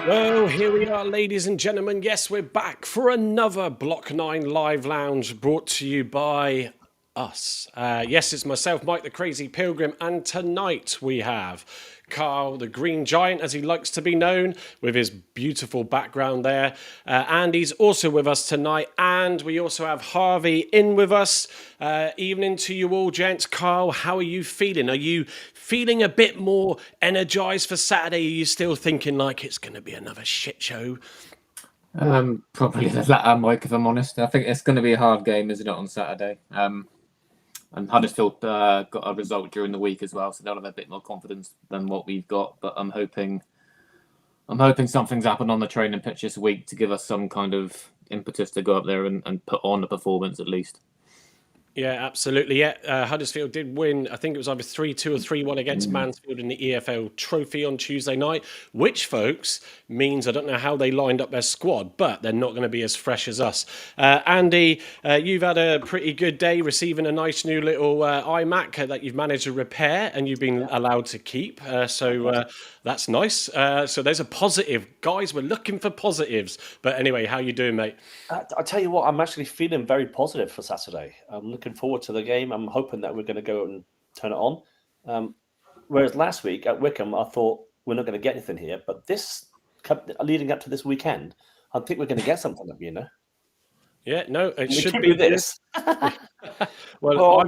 Well, here we are, ladies and gentlemen. Yes, we're back for another Block 9 Live Lounge brought to you by us. Yes, it's myself, Mike the Crazy Pilgrim, and tonight we have Carl the Green Giant, as he likes to be known, with his beautiful background there. Andy's also with us tonight, and we also have Harvey in with us. Evening to you all, gents. Carl, how are you feeling? Are you feeling a bit more energized for Saturday? Are you still thinking like it's going to be another shit show? Probably the latter, Mike, if I'm honest. I think it's going to be a hard game, isn't it, on Saturday? And Huddersfield got a result during the week as well, so they'll have a bit more confidence than what we've got. But I'm hoping something's happened on the training pitch this week to give us some kind of impetus to go up there and put on a performance at least. Yeah, absolutely. Yeah, Huddersfield did win. I think it was either 3-2 or 3-1 against Mansfield in the EFL Trophy on Tuesday night, which, folks, means I don't know how they lined up their squad, but they're not going to be as fresh as us. Andy, you've had a pretty good day receiving a nice new little iMac that you've managed to repair and you've been allowed to keep. So that's nice. So there's a positive. Guys, we're looking for positives. But anyway, how you doing, mate? I tell you what, I'm actually feeling very positive for Saturday. I'm looking forward to the game. I'm hoping that we're going to go and turn it on. Whereas last week at Wickham, I thought we're not going to get anything here. But this, leading up to this weekend, I think we're going to get something, Yeah, no, it should keep be this. Well, I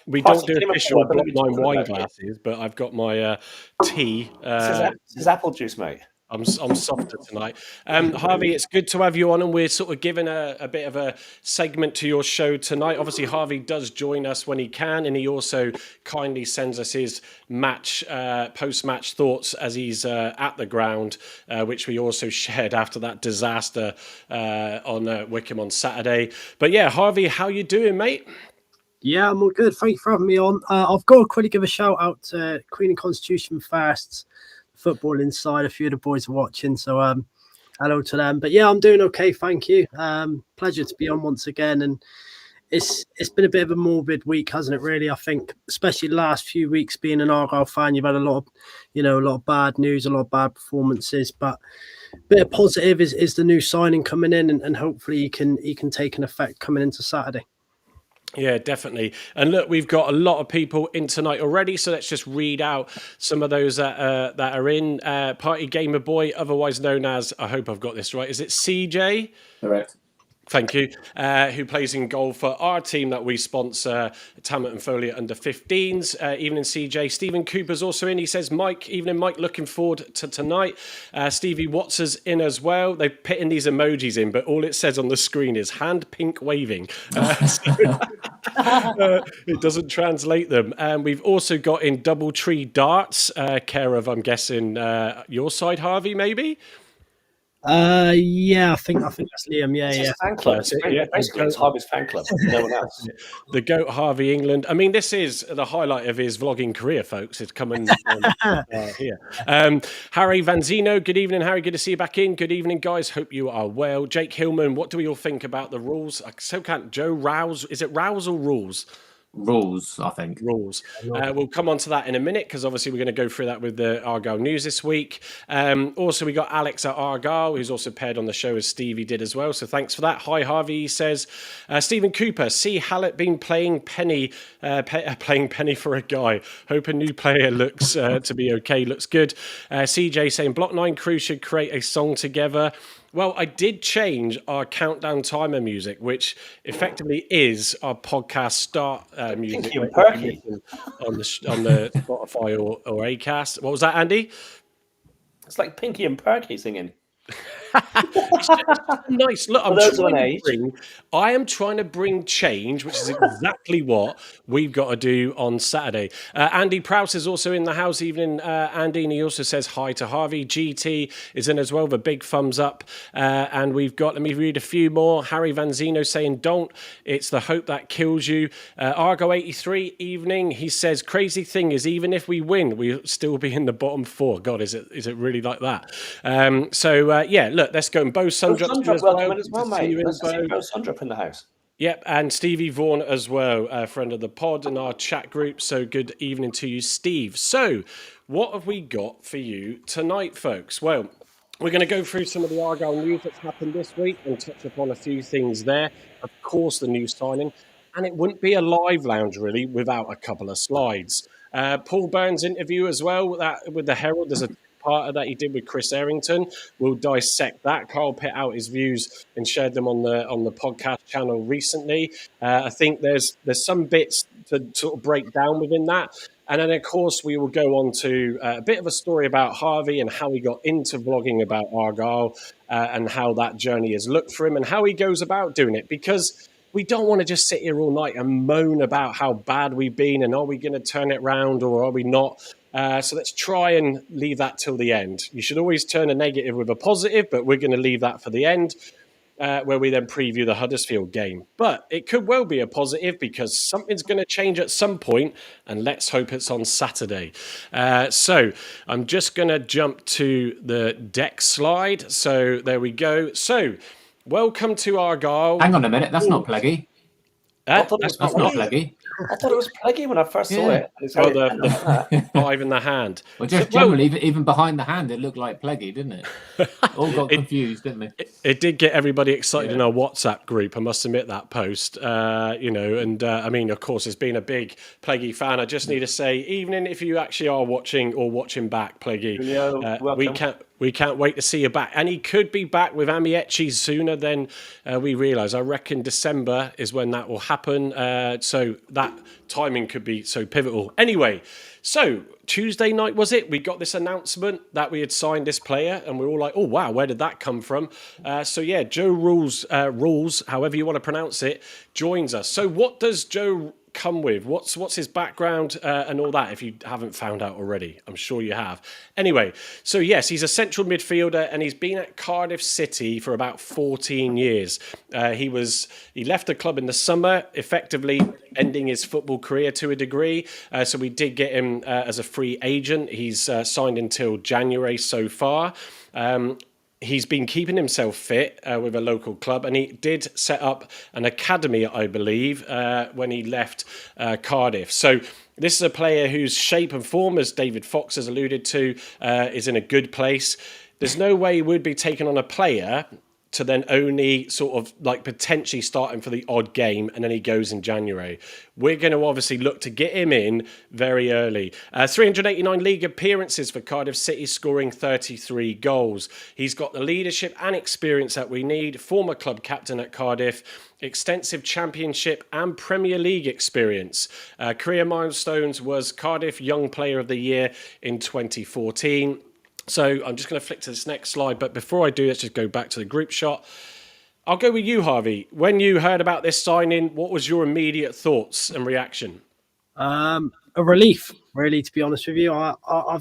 we don't do official Block 9 wine glasses, but I've got my tea. This is apple juice, mate. I'm softer tonight. Harvey, it's good to have you on, and we're sort of giving a bit of a segment to your show tonight. Obviously, Harvey does join us when he can, and he also kindly sends us his post-match thoughts as he's at the ground, which we also shared after that disaster on Wickham on Saturday. But yeah, Harvey, how you doing, mate? Yeah, I'm all good. Thank you for having me on. I've got to quickly give a shout out to Queen and Constitution First, Football Inside. A few of the boys are watching, so hello to them. But yeah, I'm doing okay, thank you. Pleasure to be on once again, and it's been a bit of a morbid week, hasn't it? Really, I think, especially the last few weeks. Being an Argyle fan, you've had a lot of bad news, a lot of bad performances, but a bit of positive is the new signing coming in, and hopefully he can take an effect coming into Saturday. Yeah, definitely. And look, we've got a lot of people in tonight already, so let's just read out some of those that are in. Party Gamer Boy, otherwise known as, I hope I've got this right, is it CJ? Correct. Thank you. Who plays in goal for our team that we sponsor, Tammet and Foley under 15s. Evening, CJ. Stephen Cooper's also in. He says, evening, Mike, looking forward to tonight. Stevie Watts is in as well. They're putting these emojis in, but all it says on the screen is hand pink waving. It doesn't translate them. And we've also got in Doubletree Darts, care of, I'm guessing, your side, Harvey, maybe? Yeah, I think that's Liam. Yeah. Fan club. Basically, it's Harvey's fan club. No one else. The GOAT Harvey England. I mean, this is the highlight of his vlogging career, folks. It's coming here. Harry Vanzino. Good evening, Harry. Good to see you back in. Good evening, guys. Hope you are well. Jake Hillman. What do we all think about the rules? I still can't. Joe Rouse. Is it Rouse or Rules? Rules, I think. Rules. We'll come on to that in a minute because obviously we're going to go through that with the Argyle news this week. Also, we got Alex at Argyle, who's also paired on the show as Stevie did as well. So thanks for that. Hi, Harvey, he says. Stephen Cooper, see Hallett been playing Penny for a guy. Hope a new player looks to be okay. Looks good. CJ saying Block 9 crew should create a song together. Well, I did change our countdown timer music, which effectively is our podcast start music Pinky and Perky on the Spotify or Acast. What was that, Andy? It's like Pinky and Perky singing. Nice. Look, I am trying to bring change, which is exactly what we've got to do on Saturday. Andy Prowse is also in the house. Evening, Andy, and he also says hi to Harvey. GT is in as well, the big thumbs up. And we've got, let me read a few more. Harry Vanzino saying, don't, it's the hope that kills you. Argo 83, evening, he says, crazy thing is, even if we win, we'll still be in the bottom four. God, is it really like that? Yeah, look, let's go. And Bo Sundrup as well, mate. Let's see Bo Sundrup in the house. Yep, and Stevie Vaughan as well, a friend of the pod and our chat group. So good evening to you, Steve. So, what have we got for you tonight, folks? Well, we're going to go through some of the Argyle news that's happened this week and touch upon a few things there. Of course, the new signing. And it wouldn't be a live lounge, really, without a couple of slides. Paul Burns' interview as well with the Herald. There's a part of that he did with Chris Errington. We'll dissect that. Carl put out his views and shared them on the podcast channel recently. I think there's some bits to sort of break down within that. And then, of course, we will go on to a bit of a story about Harvey and how he got into vlogging about Argyle and how that journey has looked for him and how he goes about doing it. Because we don't want to just sit here all night and moan about how bad we've been and are we going to turn it round or are we not? So let's try and leave that till the end. You should always turn a negative with a positive, but we're going to leave that for the end, where we then preview the Huddersfield game. But it could well be a positive because something's going to change at some point, and let's hope it's on Saturday. So I'm just going to jump to the deck slide. So there we go. So welcome to Argyle. Hang on a minute, that's not Pleggy. I thought it That's was That's not Pleggy. I thought it was Pleggy when I first saw Yeah. it. It's Oh, got the five in the hand. Well, just generally, even behind the hand, it looked like Pleggy, didn't it? All got confused, didn't they? It did get everybody excited Yeah. in our WhatsApp group. I must admit that post, I mean, of course, it's been a big Pleggy fan. I just need to say, even if you actually are watching or watching back, Pleggy, we can't wait to see you back. And he could be back with Amieci sooner than we realise. I reckon December is when that will happen. So that timing could be so pivotal. Anyway, so Tuesday night, was it? We got this announcement that we had signed this player and we're all like, oh, wow, where did that come from? Joe Rules, however you want to pronounce it, joins us. So what does Joe come with? What's his background and all that, if you haven't found out already? I'm sure you have. Anyway, so yes, he's a central midfielder and he's been at Cardiff City for about 14 years. He left the club in the summer, effectively ending his football career to a degree. So we did get him as a free agent. He's signed until January so far. He's been keeping himself fit with a local club, and he did set up an academy, I believe, when he left Cardiff. So this is a player whose shape and form, as David Fox has alluded to, is in a good place. There's no way he would be taking on a player to then only sort of like potentially start him for the odd game and then he goes in January. We're going to obviously look to get him in very early. 389 league appearances for Cardiff City, scoring 33 goals. He's got the leadership and experience that we need. Former club captain at Cardiff, extensive championship and Premier League experience. Career milestones was Cardiff Young Player of the Year in 2014. So I'm just going to flick to this next slide. But before I do, let's just go back to the group shot. I'll go with you, Harvey. When you heard about this signing, what was your immediate thoughts and reaction? A relief, really, to be honest with you. I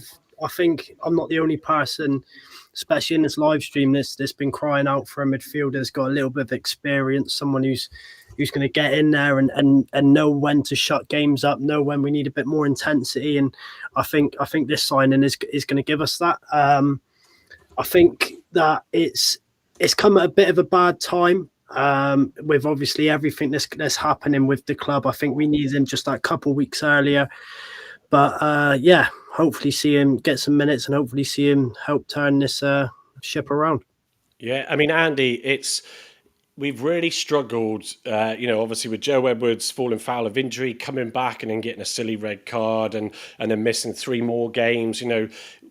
think I'm not the only person, especially in this live stream, that's been crying out for a midfielder that's got a little bit of experience, someone who's going to get in there and know when to shut games up, know when we need a bit more intensity. And I think this signing is going to give us that. I think that it's come at a bit of a bad time with obviously everything that's happening with the club. I think we needed him just that couple of weeks earlier. But hopefully see him get some minutes and hopefully see him help turn this ship around. Yeah, I mean, Andy, we've really struggled, obviously with Joe Edwards falling foul of injury, coming back and then getting a silly red card and then missing 3 more games.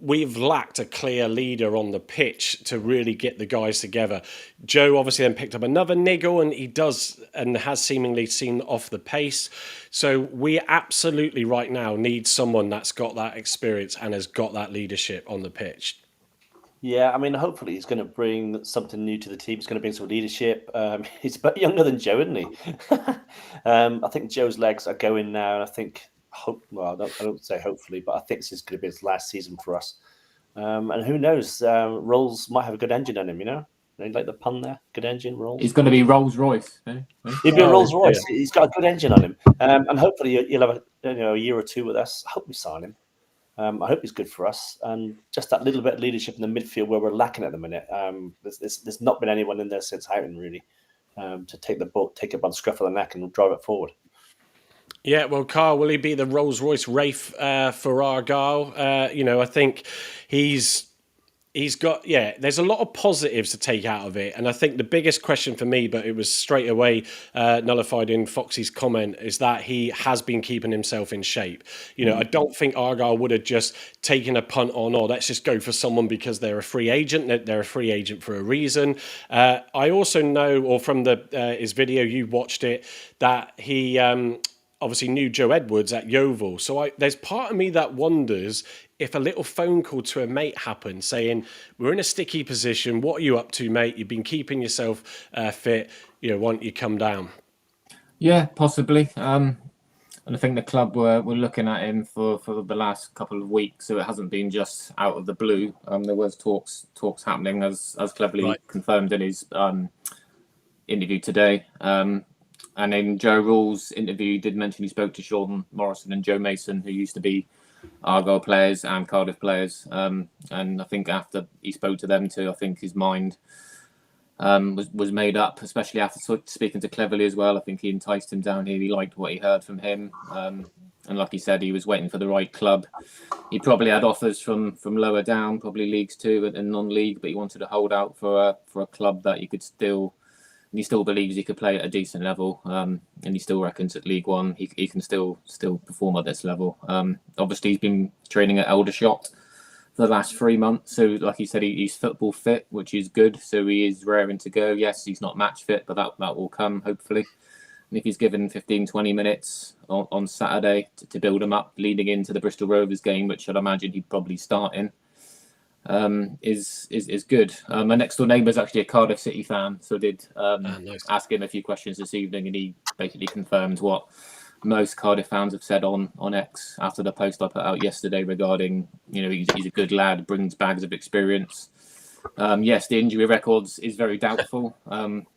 We've lacked a clear leader on the pitch to really get the guys together. Joe obviously then picked up another niggle and he does and has seemingly seen off the pace. So we absolutely right now need someone that's got that experience and has got that leadership on the pitch. Yeah, I mean, hopefully he's going to bring something new to the team. He's going to bring some leadership. He's a bit younger than Joe, isn't he? I think Joe's legs are going now, and I think, I don't say hopefully, but I think this is going to be his last season for us. And who knows, Rolls might have a good engine on him, You like the pun there? Good engine, Rolls. He's going to be Rolls Royce. He'll be a Rolls Royce. Yeah. He's got a good engine on him. And hopefully he'll have a year or 2 with us. I hope we sign him. I hope he's good for us, and just that little bit of leadership in the midfield where we're lacking at the minute. There's not been anyone in there since Houghton, really. to take it by the scruff of the neck and drive it forward. Yeah, well, Carl, will he be the Rolls-Royce Wraith for Argyle? I think he's got, there's a lot of positives to take out of it. And I think the biggest question for me, but it was straight away nullified in Foxy's comment, is that he has been keeping himself in shape. I don't think Argyle would have just taken a punt on, let's just go for someone because they're a free agent. They're a free agent for a reason. I also know, or from his video, you watched it, that he obviously knew Joe Edwards at Yeovil. So there's part of me that wonders if a little phone call to a mate happened saying, we're in a sticky position. What are you up to, mate? You've been keeping yourself fit. Why don't you come down? Yeah, possibly. And I think the club were looking at him for the last couple of weeks, so it hasn't been just out of the blue. There was talks happening, as cleverly confirmed in his interview today. And in Joe Rule's interview, he did mention he spoke to Sean Morrison and Joe Mason, who used to be Argyle players and Cardiff players. And I think after he spoke to them too, I think his mind was made up, especially after speaking to Cleverly as well. I think he enticed him down here. He liked what he heard from him. And like he said, he was waiting for the right club. He probably had offers from lower down, probably Leagues 2 and non-league, but he wanted to hold out for a club that he could still... And he still believes he could play at a decent level, and he still reckons at League One he can still perform at this level. Obviously, he's been training at Aldershot for the last 3 months, so like he said, he's football fit, which is good. So he is raring to go. Yes, he's not match fit, but that will come hopefully. And if he's given 15-20 minutes on Saturday to build him up, leading into the Bristol Rovers game, which I'd imagine he'd probably start in. Is good. My next door neighbour is actually a Cardiff City fan, so I did ask him a few questions this evening, and he basically confirmed what most Cardiff fans have said on X after the post I put out yesterday regarding, he's a good lad, brings bags of experience. Yes, the injury records is very doubtful,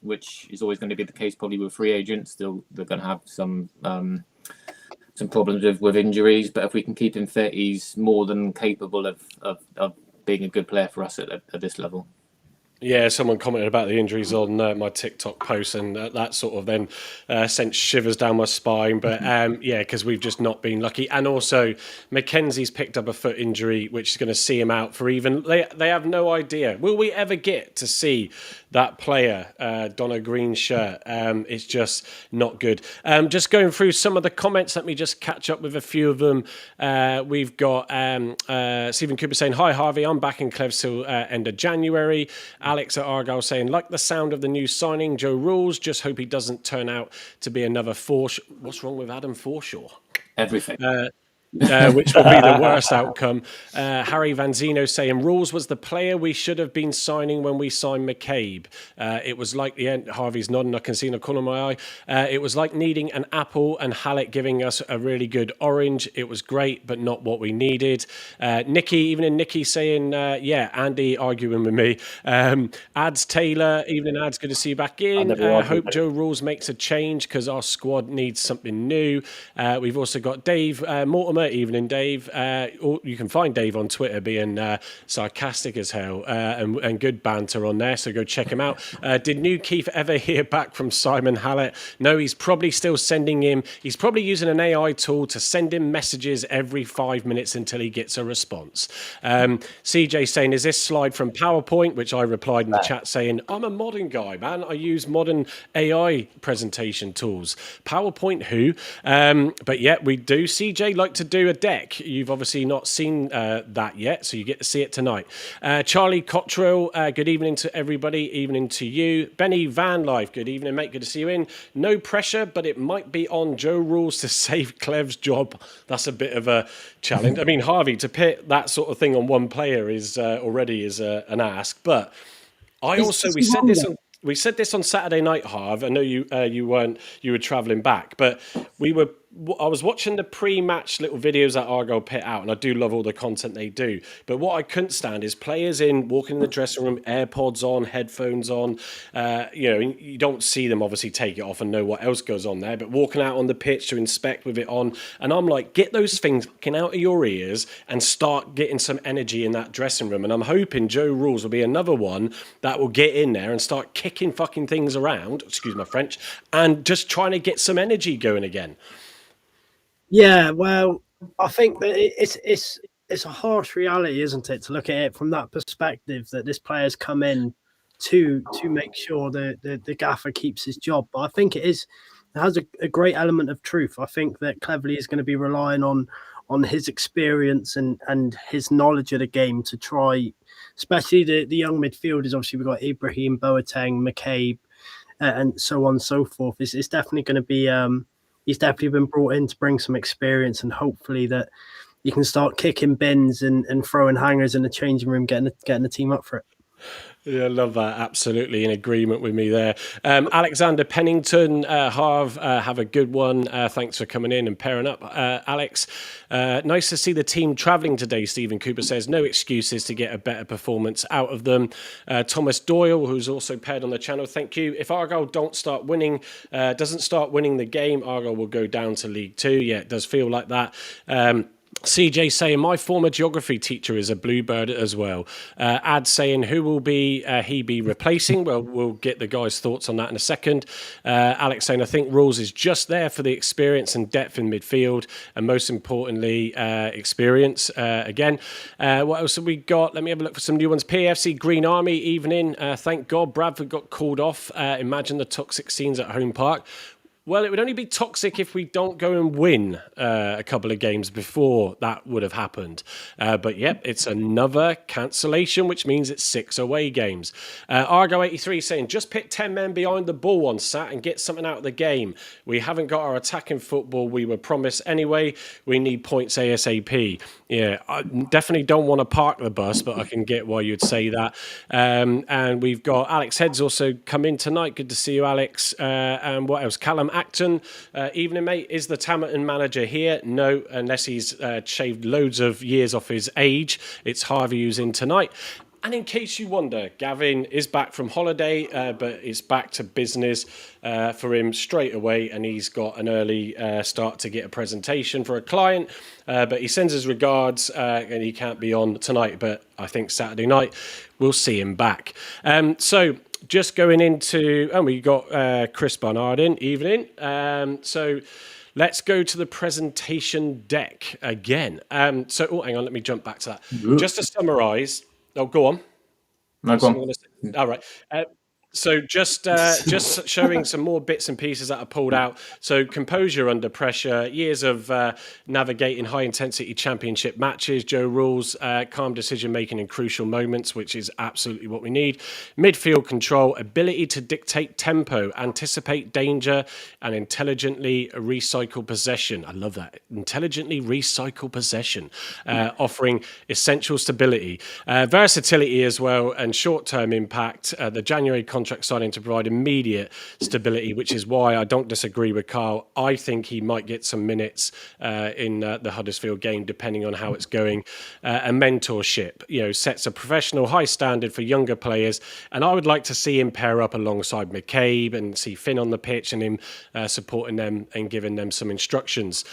which is always going to be the case probably with free agents. They're going to have some problems with injuries, but if we can keep him fit, he's more than capable of being a good player for us at this level. Yeah, someone commented about the injuries on my TikTok post, and that sort of then sent shivers down my spine. But because we've just not been lucky. And also, Mackenzie's picked up a foot injury, which is going to see him out for even... They have no idea. Will we ever get to see that player don a green shirt? It's just not good. Just going through some of the comments, let me just catch up with a few of them. We've got Stephen Cooper saying, "Hi Harvey, I'm back in Cleves till end of January." Alex at Argyle saying, "Like the sound of the new signing, Joe Rules. Just hope he doesn't turn out to be another Forshaw." What's wrong with Adam Forshaw? Everything. Which would be the worst outcome. Harry Vanzino saying, "Rules was the player we should have been signing when we signed McCabe. It was like the end." Harvey's nodding. I can see in the corner of my eye. "It was like needing an apple and Hallett giving us a really good orange. It was great, but not what we needed." Nikki saying, Andy arguing with me. Ads Taylor, evening Ads, good to see you back in. Hope Joe Rules makes a change because our squad needs something new. We've also got Dave Mortimer. Evening, Dave. You can find Dave on Twitter being sarcastic as hell and good banter on there, so go check him out. Did New Keith ever hear back from Simon Hallett? No, he's probably still sending him. He's probably using an AI tool to send him messages every 5 minutes until he gets a response. CJ saying, "Is this slide from PowerPoint?" Which I replied in the chat saying, "I'm a modern guy, man. I use modern AI presentation tools. PowerPoint who?" But yeah, we do. CJ like to do a deck. You've obviously not seen that yet, so you get to see it tonight. Charlie Cottrell, good evening to everybody. Evening to you. Benny Van Life, good evening, mate. Good to see you in. No pressure, but it might be on Joe Rules to save Clev's job. That's a bit of a challenge. I mean, Harvey, to pit that sort of thing on one player is already an ask. But we said this on Saturday night, Harv. I know you were travelling back, but we were I was watching the pre-match little videos that Argyle put out, and I do love all the content they do. But what I couldn't stand is players walking in the dressing room, AirPods on, headphones on. You don't see them obviously take it off and know what else goes on there, but walking out on the pitch to inspect with it on. And I'm like, get those things out of your ears and start getting some energy in that dressing room. And I'm hoping Joe Rules will be another one that will get in there and start kicking fucking things around, excuse my French, and just trying to get some energy going again. Yeah, well, I think that it's a harsh reality, isn't it, to look at it from that perspective, that this player's come in to make sure the gaffer keeps his job. But I think it has a great element of truth. I think that Cleverley is going to be relying on his experience and his knowledge of the game to try, especially the young midfielders. Obviously, we've got Ibrahim, Boateng, McCabe, and so on and so forth. It's definitely going to be he's definitely been brought in to bring some experience, and hopefully that you can start kicking bins and throwing hangers in the changing room, getting the team up for it. Yeah, I love that. Absolutely in agreement with me there. Alexander Pennington, Harv, have a good one. Thanks for coming in and pairing up. Alex, nice to see the team travelling today, Stephen Cooper says. No excuses to get a better performance out of them. Thomas Doyle, who's also paired on the channel, thank you. If Argyle doesn't start winning the game, Argyle will go down to League Two. Yeah, it does feel like that. CJ saying, my former geography teacher is a Bluebird as well. Ad saying, who will he be replacing? Well, we'll get the guys' thoughts on that in a second. Alex saying, I think Rules is just there for the experience and depth in midfield, and most importantly, experience again. What else have we got? Let me have a look for some new ones. PFC Green Army, evening. Thank God Bradford got called off. Imagine the toxic scenes at Home Park. Well, it would only be toxic if we don't go and win a couple of games before that would have happened. But yep, it's another cancellation, which means it's 6 away games. Argo83 saying, just put 10 men behind the ball on Sat and get something out of the game. We haven't got our attacking football we were promised anyway. We need points ASAP. Yeah, I definitely don't want to park the bus, but I can get why you'd say that. And we've got Alex Heads also come in tonight. Good to see you, Alex. And what else? Callum Acton, evening, mate. Is the Tamerton manager here? No, unless he's shaved loads of years off his age. It's Harvey who's in tonight. And in case you wonder, Gavin is back from holiday, but it's back to business for him straight away. And he's got an early start to get a presentation for a client. But he sends his regards and he can't be on tonight. But I think Saturday night we'll see him back. So just going into, and we got Chris Barnard in, evening. So let's go to the presentation deck again. Hang on, let me jump back to that. Just to summarise. Oh, go on. No, go on. All right. So just showing some more bits and pieces that I pulled out. So composure under pressure, years of navigating high-intensity championship matches, Joe Rules, calm decision-making in crucial moments, which is absolutely what we need. Midfield control, ability to dictate tempo, anticipate danger, and intelligently recycle possession. I love that. Intelligently recycle possession, offering essential stability. Versatility as well, and short-term impact. The January contract signing to provide immediate stability, which is why I don't disagree with Carl. I think he might get some minutes in the Huddersfield game, depending on how it's going. And mentorship, sets a professional high standard for younger players. And I would like to see him pair up alongside McCabe and see Finn on the pitch and him supporting them and giving them some instructions.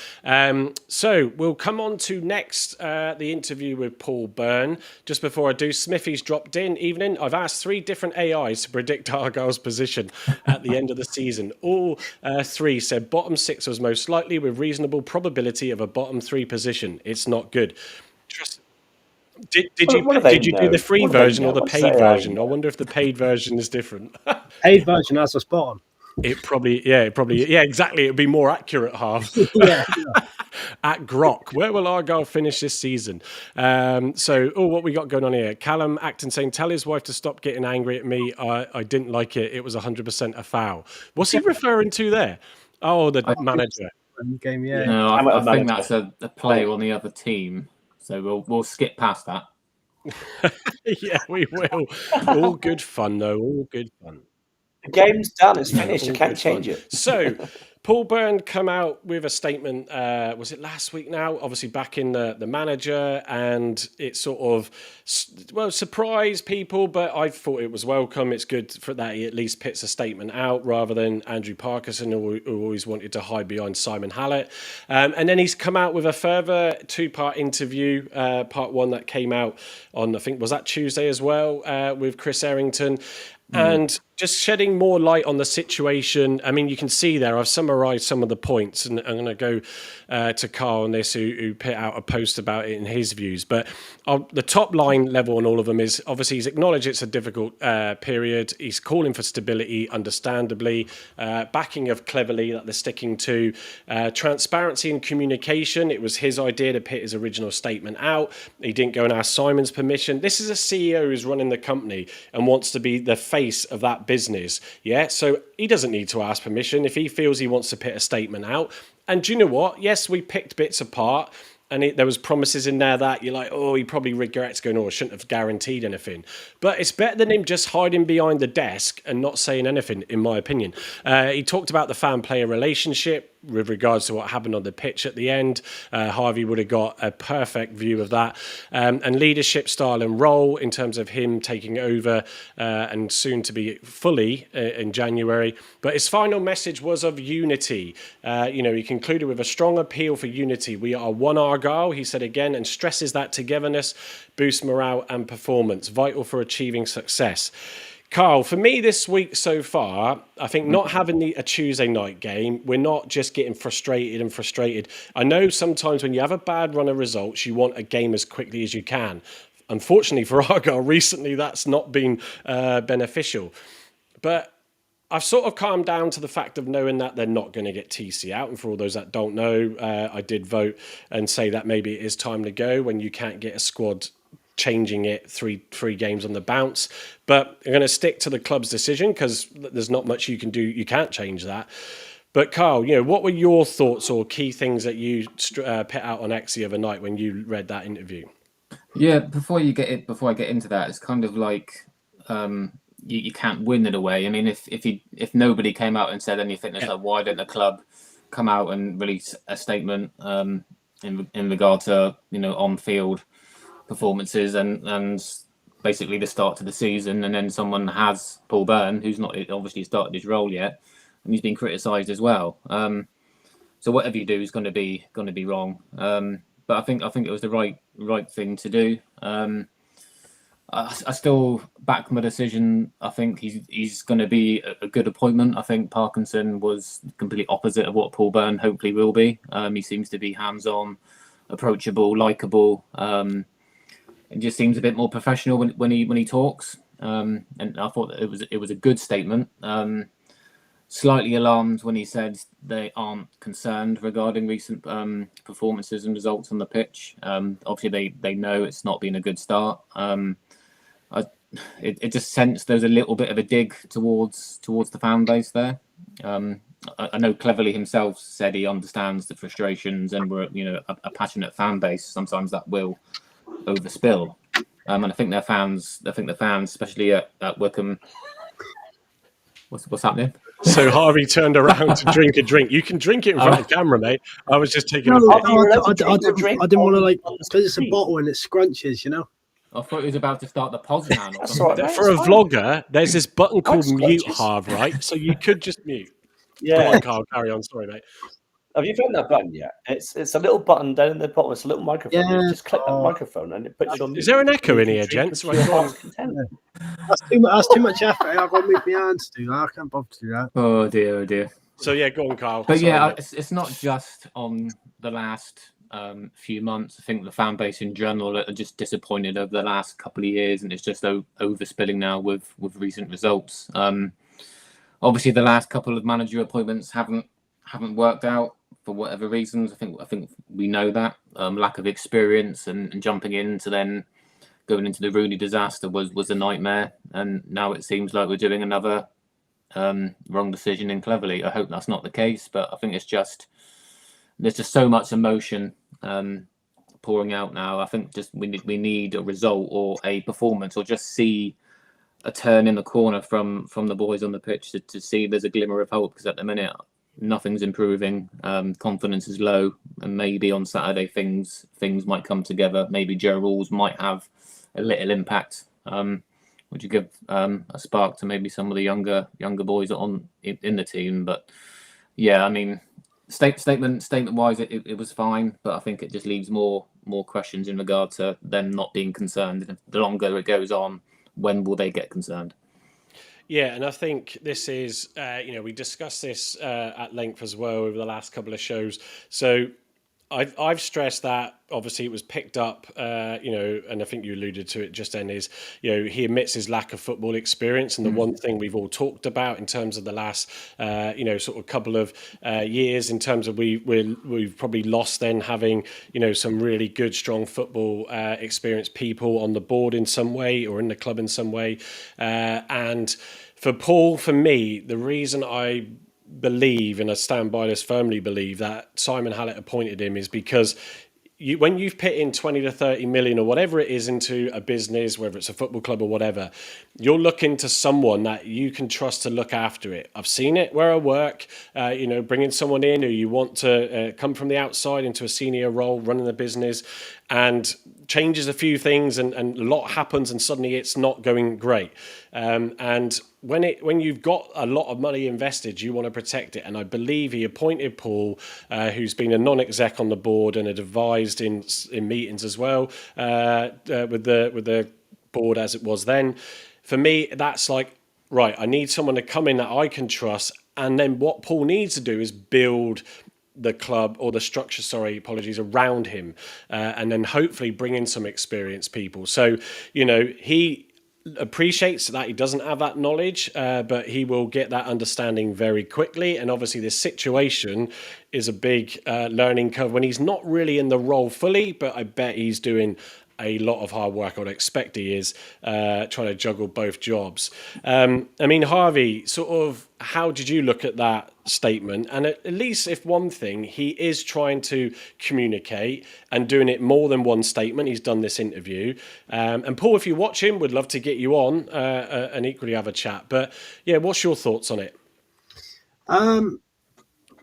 So we'll come on to next the interview with Paul Byrne. Just before I do, Smithy's dropped in. Evening. I've asked 3 different AIs to predict Argyle's position at the end of the season. All 3 said bottom 6 was most likely with reasonable probability of a bottom 3 position. It's not good. Did you do the free version or the paid version? I wonder if the paid version is different. Paid version has us bottom. Exactly. It'd be more accurate, half. Yeah. At Grok. Where will Argyle finish this season? What we got going on here? Callum Acton saying, tell his wife to stop getting angry at me. I didn't like it. It was 100% a foul. What's he referring to there? Oh, the manager. Game, yeah. No, I think that's a player on the other team. So we'll skip past that. Yeah, we will. All good fun, though. All good fun. The game's done. It's finished. You can't change it. So, Paul Byrne come out with a statement, was it last week now? Obviously backing the manager, and it sort of, surprised people, but I thought it was welcome. It's good for that he at least puts a statement out rather than Andrew Parkinson, who always wanted to hide behind Simon Hallett. And then he's come out with a further 2-part interview, part 1 that came out on, I think, was that Tuesday as well, with Chris Errington. And just shedding more light on the situation. I mean, you can see there, I've summarised some of the points, and I'm going to go to Carl on this, who put out a post about it in his views. But the top line level on all of them is, obviously, he's acknowledged it's a difficult period. He's calling for stability, understandably, backing of Cleverly that they're sticking to, transparency and communication. It was his idea to put his original statement out. He didn't go and ask Simon's permission. This is a CEO who's running the company and wants to be the face of that business. Yeah, so he doesn't need to ask permission if he feels he wants to put a statement out. And do you know what? Yes, we picked bits apart, and there was promises in there that you're like, oh, he probably regrets going, oh, I shouldn't have guaranteed anything. But it's better than him just hiding behind the desk and not saying anything, in my opinion. He talked about the fan-player relationship with regards to what happened on the pitch at the end. Harvey would have got a perfect view of that. And leadership style and role in terms of him taking over and soon to be fully in January. But his final message was of unity. He concluded with a strong appeal for unity. We are one Argyle, he said again, and stresses that togetherness boosts morale and performance, vital for achieving success. Carl, for me this week so far, I think not having a Tuesday night game, we're not just getting frustrated. I know sometimes when you have a bad run of results, you want a game as quickly as you can. Unfortunately for Argyle, recently that's not been beneficial. But I've sort of calmed down to the fact of knowing that they're not going to get TC out. And for all those that don't know, I did vote and say that maybe it is time to go when you can't get a squad changing it three games on the bounce. But I'm going to stick to the club's decision because there's not much you can do. You can't change that. But Carl, what were your thoughts or key things that you put out on X the other night when you read that interview? Yeah, before I get into that, it's kind of like you can't win in a way. I mean, if nobody came out and said anything, it's like, why don't the club come out and release a statement in regard to on field performances and basically the start to the season, and then someone has Paul Byrne, who's not obviously started his role yet, and he's been criticised as well. So whatever you do is going to be wrong. But I think it was the right thing to do. I still back my decision. I think he's going to be a good appointment. I think Parkinson was the complete opposite of what Paul Byrne hopefully will be. He seems to be hands-on, approachable, likeable. It just seems a bit more professional when he talks. And I thought that it was a good statement. Slightly alarmed when he said they aren't concerned regarding recent performances and results on the pitch. Obviously, they know it's not been a good start. It just sensed there's a little bit of a dig towards the fan base there. I know Cleverly himself said he understands the frustrations, and we're a passionate fan base. Sometimes that will overspill, and I think the fans, especially at Wickham. What's happening? So Harvey turned around to drink a drink. You can drink it in front of camera, mate. I was just taking I didn't want to because it's a bottle and it scrunches, I thought he was about to start the Poznan. Right, for a vlogger, there's this button called mute, Harv, right? So you could just mute. Yeah. Go on, Carl, carry on. Sorry, mate. Have you found that button yet? It's a little button down in the bottom. It's a little microphone. Yeah. You just click that microphone and it puts you on. Is there an echo in here, gents? That's too much effort. I've got to move my hands to do that. I can't bother to do that. Oh dear. So yeah, go on, Carl. But Sorry, yeah, it's not just on the last few months. I think the fan base in general are just disappointed over the last couple of years, and it's just overspilling now with recent results. Obviously, the last couple of manager appointments haven't worked out for whatever reasons. I think we know that lack of experience and jumping into then going into the Rooney disaster was a nightmare, and now it seems like we're doing another wrong decision in Cleverly. I hope that's not the case, but I think there's just so much emotion pouring out now. I think just we need a result or a performance, or just see a turn in the corner from the boys on the pitch to see there's a glimmer of hope, because at the minute nothing's improving. Confidence is low, and maybe on Saturday things might come together. Maybe Joe Rules might have a little impact. Would you give a spark to maybe some of the younger boys in the team? But yeah, I mean, statement wise, it was fine, but I think it just leaves more questions in regard to them not being concerned. And the longer it goes on, when will they get concerned? Yeah, and I think this is, we discussed this at length as well over the last couple of shows. So I've stressed that obviously it was picked up, and I think you alluded to it just then is, he admits his lack of football experience. And the one thing we've all talked about in terms of the last, sort of couple of years in terms of we've probably lost then having, some really good, strong football experienced people on the board in some way or in the club in some way. And for Paul, for me, the reason I believe, and I stand by this, firmly believe that Simon Hallett appointed him is because when you've put in 20 to 30 million or whatever it is into a business, whether it's a football club or whatever, you're looking to someone that you can trust to look after it. I've seen it where I work, bringing someone in who you want to come from the outside into a senior role, running the business, and changes a few things and a lot happens and suddenly it's not going great. And when you've got a lot of money invested, you want to protect it. And I believe he appointed Paul, who's been a non-exec on the board and had advised in meetings as well with the board as it was then. For me, that's like, right, I need someone to come in that I can trust. And then what Paul needs to do is build the club or the structure, around him, and then hopefully bring in some experienced people. So, he appreciates that he doesn't have that knowledge, but he will get that understanding very quickly. And obviously this situation is a big learning curve when he's not really in the role fully, but I bet he's doing a lot of hard work. I would expect he is trying to juggle both jobs. Harvey, sort of, how did you look at that statement? And at least if one thing, he is trying to communicate and doing it more than one statement. He's done this interview. And Paul, if you watch him, would love to get you on and equally have a chat. But yeah, what's your thoughts on it?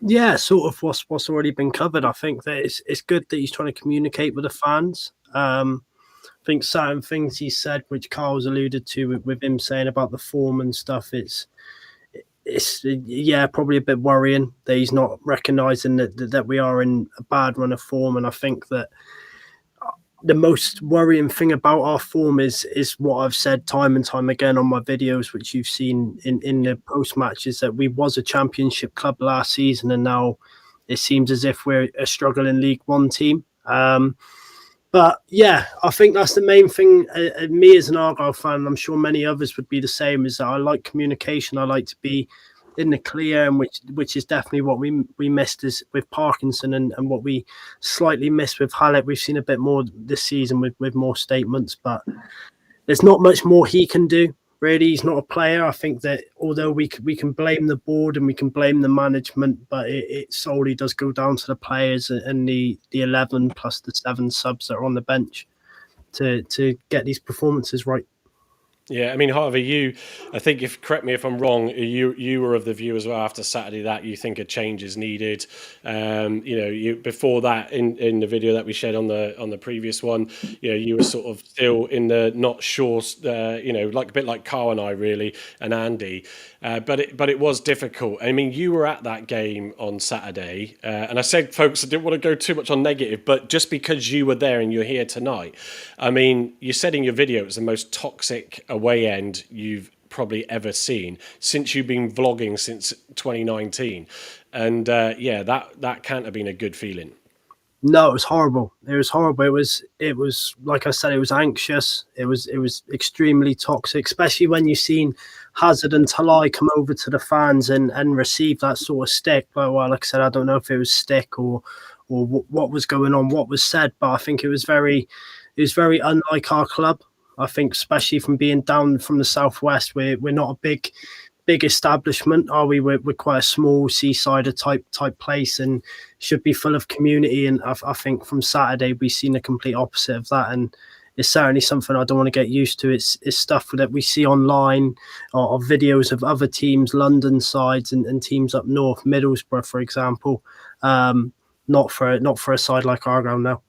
Yeah, sort of what's already been covered. I think that it's good that he's trying to communicate with the fans. I think certain things he said, which Carl's alluded to with him saying about the form and stuff, it's probably a bit worrying that he's not recognising that we are in a bad run of form. And I think that the most worrying thing about our form is what I've said time and time again on my videos, which you've seen in the post match, is that we was a championship club last season, and now it seems as if we're a struggling League One team. But yeah, I think that's the main thing. Me as an Argyle fan, and I'm sure many others would be the same, is that I like communication. I like to be in the clear, and which is definitely what we missed is with Parkinson, and what we slightly missed with Hallett. We've seen a bit more this season with more statements, but there's not much more he can do. Really, he's not a player. I think that although we can blame the board and we can blame the management, but it solely does go down to the players and the 11 plus the 7 subs that are on the bench to get these performances right. Yeah, Harvey, I think, correct me if I'm wrong, you were of the view as well after Saturday that you think a change is needed. Before that, in the video that we shared on the previous one, you were sort of still in the not sure, like a bit like Carl and I really, and Andy, but it was difficult. You were at that game on Saturday, and I said, folks, I didn't want to go too much on negative, but just because you were there and you're here tonight, you said in your video it was the most toxic away end you've probably ever seen since you've been vlogging since 2019, and that can't have been a good feeling. No, it was horrible. It was horrible. It was like I said, it was anxious. It was extremely toxic, especially when you've seen Hazard and Talai come over to the fans and receive that sort of stick. But well, like I said, I don't know if it was stick or what was going on, what was said, but I think it was very unlike our club. I think, especially from being down from the southwest, we're not a big establishment, are we? We're quite a small seaside type place, and should be full of community. And I think from Saturday we've seen the complete opposite of that, and it's certainly something I don't want to get used to. It's stuff that we see online or videos of other teams, London sides and teams up north, Middlesbrough, for example. Not for a side like Argyle now.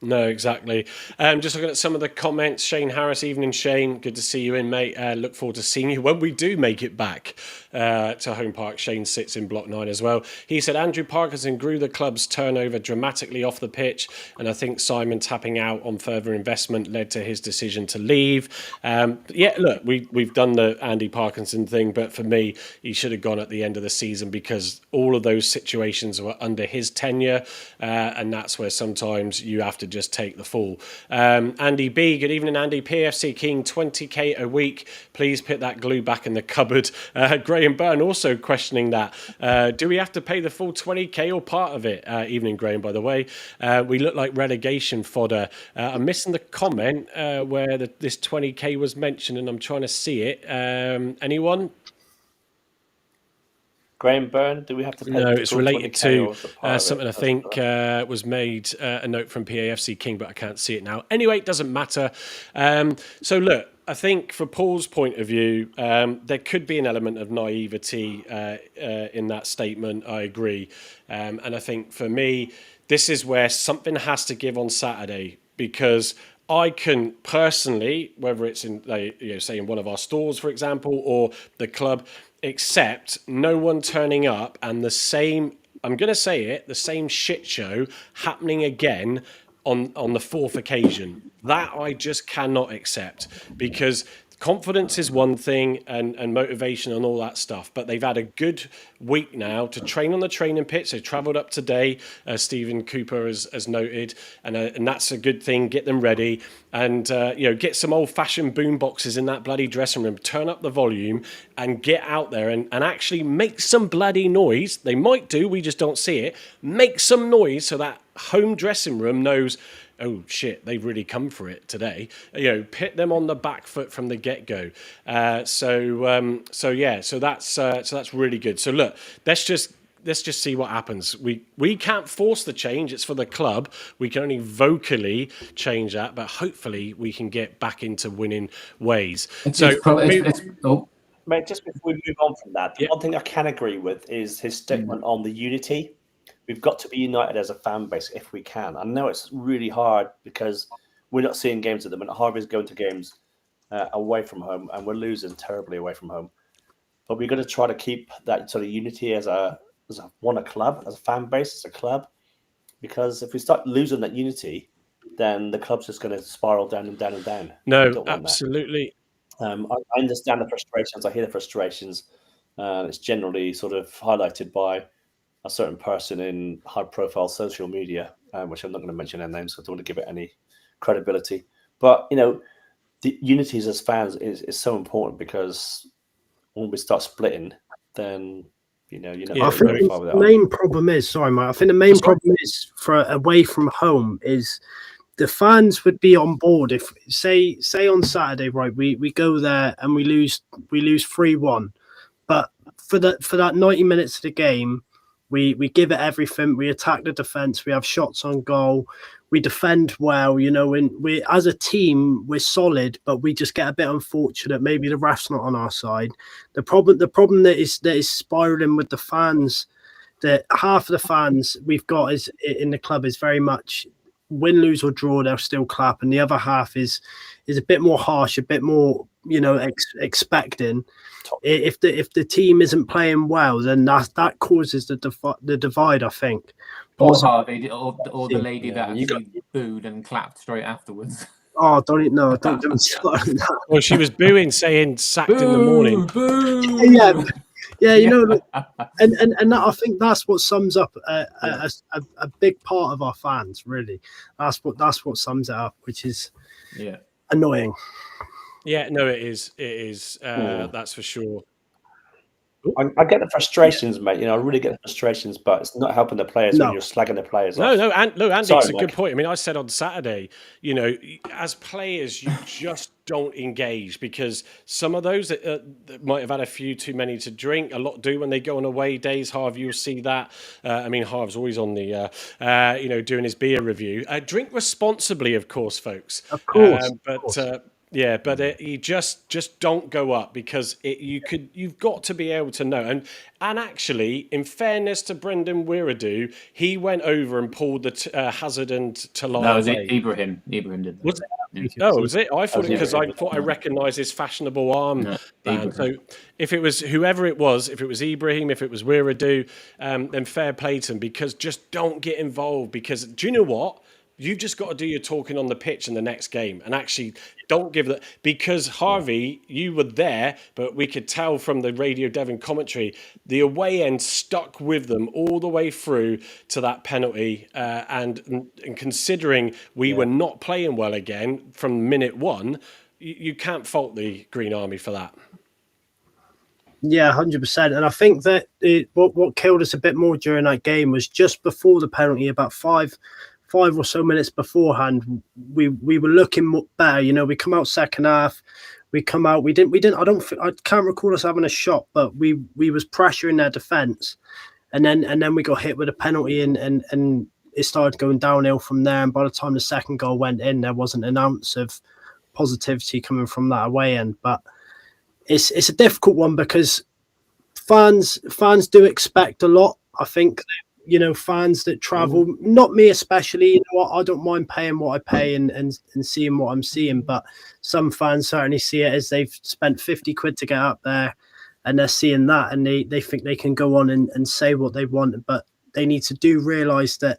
No, exactly. Just looking at some of the comments. Shane Harris, evening Shane. Good to see you in, mate. Look forward to seeing you when we do make it back to Home Park. Shane sits in Block 9 as well. He said Andrew Parkinson grew the club's turnover dramatically off the pitch, and I think Simon tapping out on further investment led to his decision to leave. Yeah, look, we've done the Andy Parkinson thing, but for me, he should have gone at the end of the season because all of those situations were under his tenure, and that's where sometimes you have to just take the fall. Andy B, good evening, Andy. PFC King, 20k a week. Please put that glue back in the cupboard. Graham Byrne also questioning that. Do we have to pay the full 20k or part of it? Evening, Graham, by the way. We look like relegation fodder. I'm missing the comment where this 20k was mentioned, and I'm trying to see it. Anyone? Graham Byrne, do we have to pay? No, it's related to something I think was made a note from PAFC King, but I can't see it now. Anyway, it doesn't matter. So look, I think for Paul's point of view, there could be an element of naivety in that statement. I agree. And I think for me, this is where something has to give on Saturday, because I can personally, whether it's in, say, in one of our stores, for example, or the club, except no one turning up and the same, I'm going to say it, the same shit show happening again on the fourth occasion. That I just cannot accept, because confidence is one thing and motivation and all that stuff, but they've had a good week now to train on the training pitch. They travelled up today, as Stephen Cooper has noted, and that's a good thing. Get them ready and get some old-fashioned boom boxes in that bloody dressing room, turn up the volume and get out there and actually make some bloody noise. They might do, we just don't see it. Make some noise so that home dressing room knows, oh shit, they've really come for it today. Pit them on the back foot from the get-go. So that's really good. So look, let's just see what happens. We can't force the change. It's for the club. We can only vocally change that, but hopefully we can get back into winning ways. Mate, just before we move on from that, one thing I can agree with is his statement on the unity. We've got to be united as a fan base if we can. I know it's really hard because we're not seeing games at the minute. Harvey's going to games away from home, and we're losing terribly away from home. But we've got to try to keep that sort of unity as a club, as a fan base, as a club. Because if we start losing that unity, then the club's just going to spiral down and down and down. No, absolutely. I understand the frustrations. I hear the frustrations. It's generally sort of highlighted by a certain person in high-profile social media, which I'm not going to mention their names, so I don't want to give it any credibility. But the unities as fans is so important, because when we start splitting, then you're not I think very far with the main problem is, sorry, Mike. I think the main problem is for away from home is the fans would be on board if say on Saturday, right? We go there and we lose 3-1, but for that 90 minutes of the game, we give it everything. We attack the defense. We have shots on goal. We defend well. We as a team we're solid, but we just get a bit unfortunate. Maybe the ref's not on our side. The problem that is spiraling with the fans, that half of the fans we've got is in the club is very much win, lose or draw, they'll still clap, and the other half is a bit more harsh, a bit more expecting. If the team isn't playing well, then that causes the divide, I think. Or Harvey, or the lady that actually booed and clapped straight afterwards. Oh, don't start that. Well, she was booing, saying sacked in the morning. Boo! Yeah, and that, I think that's what sums up a big part of our fans. Really, that's what sums it up, which is annoying. Yeah, no, it is. It is. That's for sure. I get the frustrations, mate. I really get the frustrations, but it's not helping the players when No. you're slagging the players No, off. no, Andy, Sorry, it's a good Mike. point. I mean, I said on Saturday, as players, you just don't engage because some of those that might have had a few too many to drink, a lot do when they go on away days. Harv, you'll see that. I mean, Harv's always on the, doing his beer review. Drink responsibly, of course, folks. Of course. Yeah, but you just don't go up because you've got to be able to know. And actually, in fairness to Brendan Wiredu, he went over and pulled the Hazard and Talal No, it was away. Ibrahim. Ibrahim did that. Was it? Yeah. Oh, was it? I thought it because I Ibrahim. thought I recognised his fashionable arm No, band. So Ibrahim. if it was whoever it was, if it was Ibrahim, if it was Wiredu, then fair play to him because just don't get involved. Because do you know what? You've just got to do your talking on the pitch in the next game and actually don't give that because Harvey, you were there, but we could tell from the Radio Devon commentary, the away end stuck with them all the way through to that penalty. And considering we were not playing well again from minute one, you can't fault the Green Army for that. Yeah, 100%. And I think that what killed us a bit more during that game was just before the penalty, about five or so minutes beforehand, we were looking better. We come out second half. We come out. We didn't. I can't recall us having a shot, but we was pressuring their defence, and then we got hit with a penalty, and it started going downhill from there. And by the time the second goal went in, there wasn't an ounce of positivity coming from that away end. But it's a difficult one because fans do expect a lot. I think. Fans that travel, not me especially, I don't mind paying what I pay and seeing what I'm seeing, but some fans certainly see it as they've spent 50 quid to get up there and they're seeing that and they think they can go on and say what they want, but they need to realise that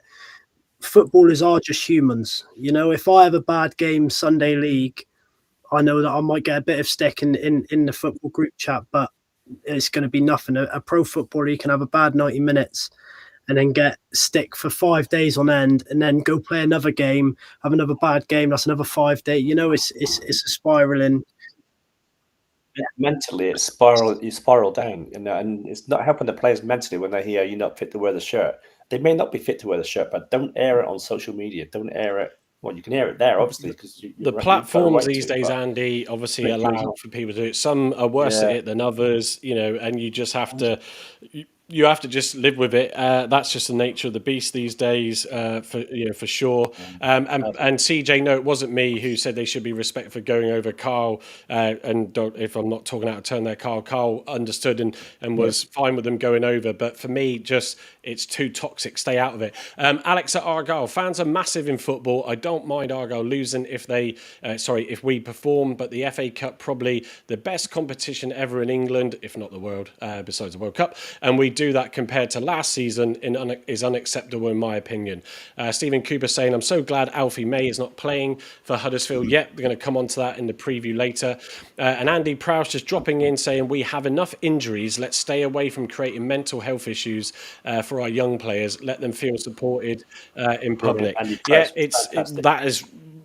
footballers are just humans. If I have a bad game Sunday league, I know that I might get a bit of stick in the football group chat, but it's going to be nothing. A pro footballer, you can have a bad 90 minutes and then get stick for 5 days on end and then go play another game, have another bad game, that's another 5 day. It's a spiraling. Mentally, you spiral down, and it's not helping the players mentally when they hear you're not fit to wear the shirt. They may not be fit to wear the shirt, but don't air it on social media. Don't air it. Well, you can air it there, obviously, because the platforms these days, Andy, obviously allow for people to do it. Some are worse at it than others, and you just have to. You have to just live with it. That's just the nature of the beast these days, for sure. And CJ, no, it wasn't me who said they should be respected for going over Carl. And if I'm not talking out of turn there, Carl understood and was fine with them going over. But for me, just it's too toxic. Stay out of it. Alex at Argyle, fans are massive in football. I don't mind Argyle losing if we perform. But the FA Cup probably the best competition ever in England, if not the world, besides the World Cup. And we do that compared to last season is unacceptable in my opinion. Stephen Cooper saying, I'm so glad Alfie May is not playing for Huddersfield yet. We're going to come on to that in the preview later. And Andy Prowse just dropping in saying, we have enough injuries. Let's stay away from creating mental health issues for our young players. Let them feel supported in public. Yeah, that is...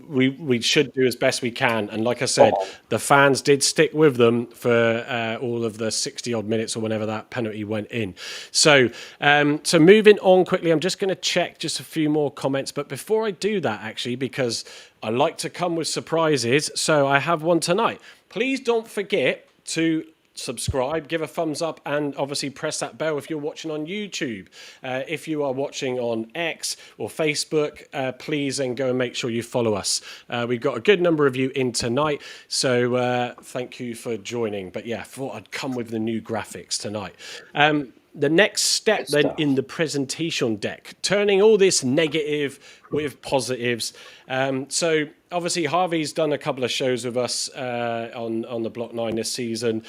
We should do as best we can. And like I said, the fans did stick with them for all of the 60-odd minutes or whenever that penalty went in. So moving on quickly, I'm just going to check just a few more comments. But before I do that, actually, because I like to come with surprises, so I have one tonight. Please don't forget to subscribe, give a thumbs up, and obviously press that bell if you're watching on YouTube. If you are watching on X or Facebook, please then go and make sure you follow us. We've got a good number of you in tonight, so thank you for joining. But yeah, I thought I'd come with the new graphics tonight. The next step then in the presentation deck, turning all this negative with positives. So obviously Harvey's done a couple of shows with us on the Block 9 this season.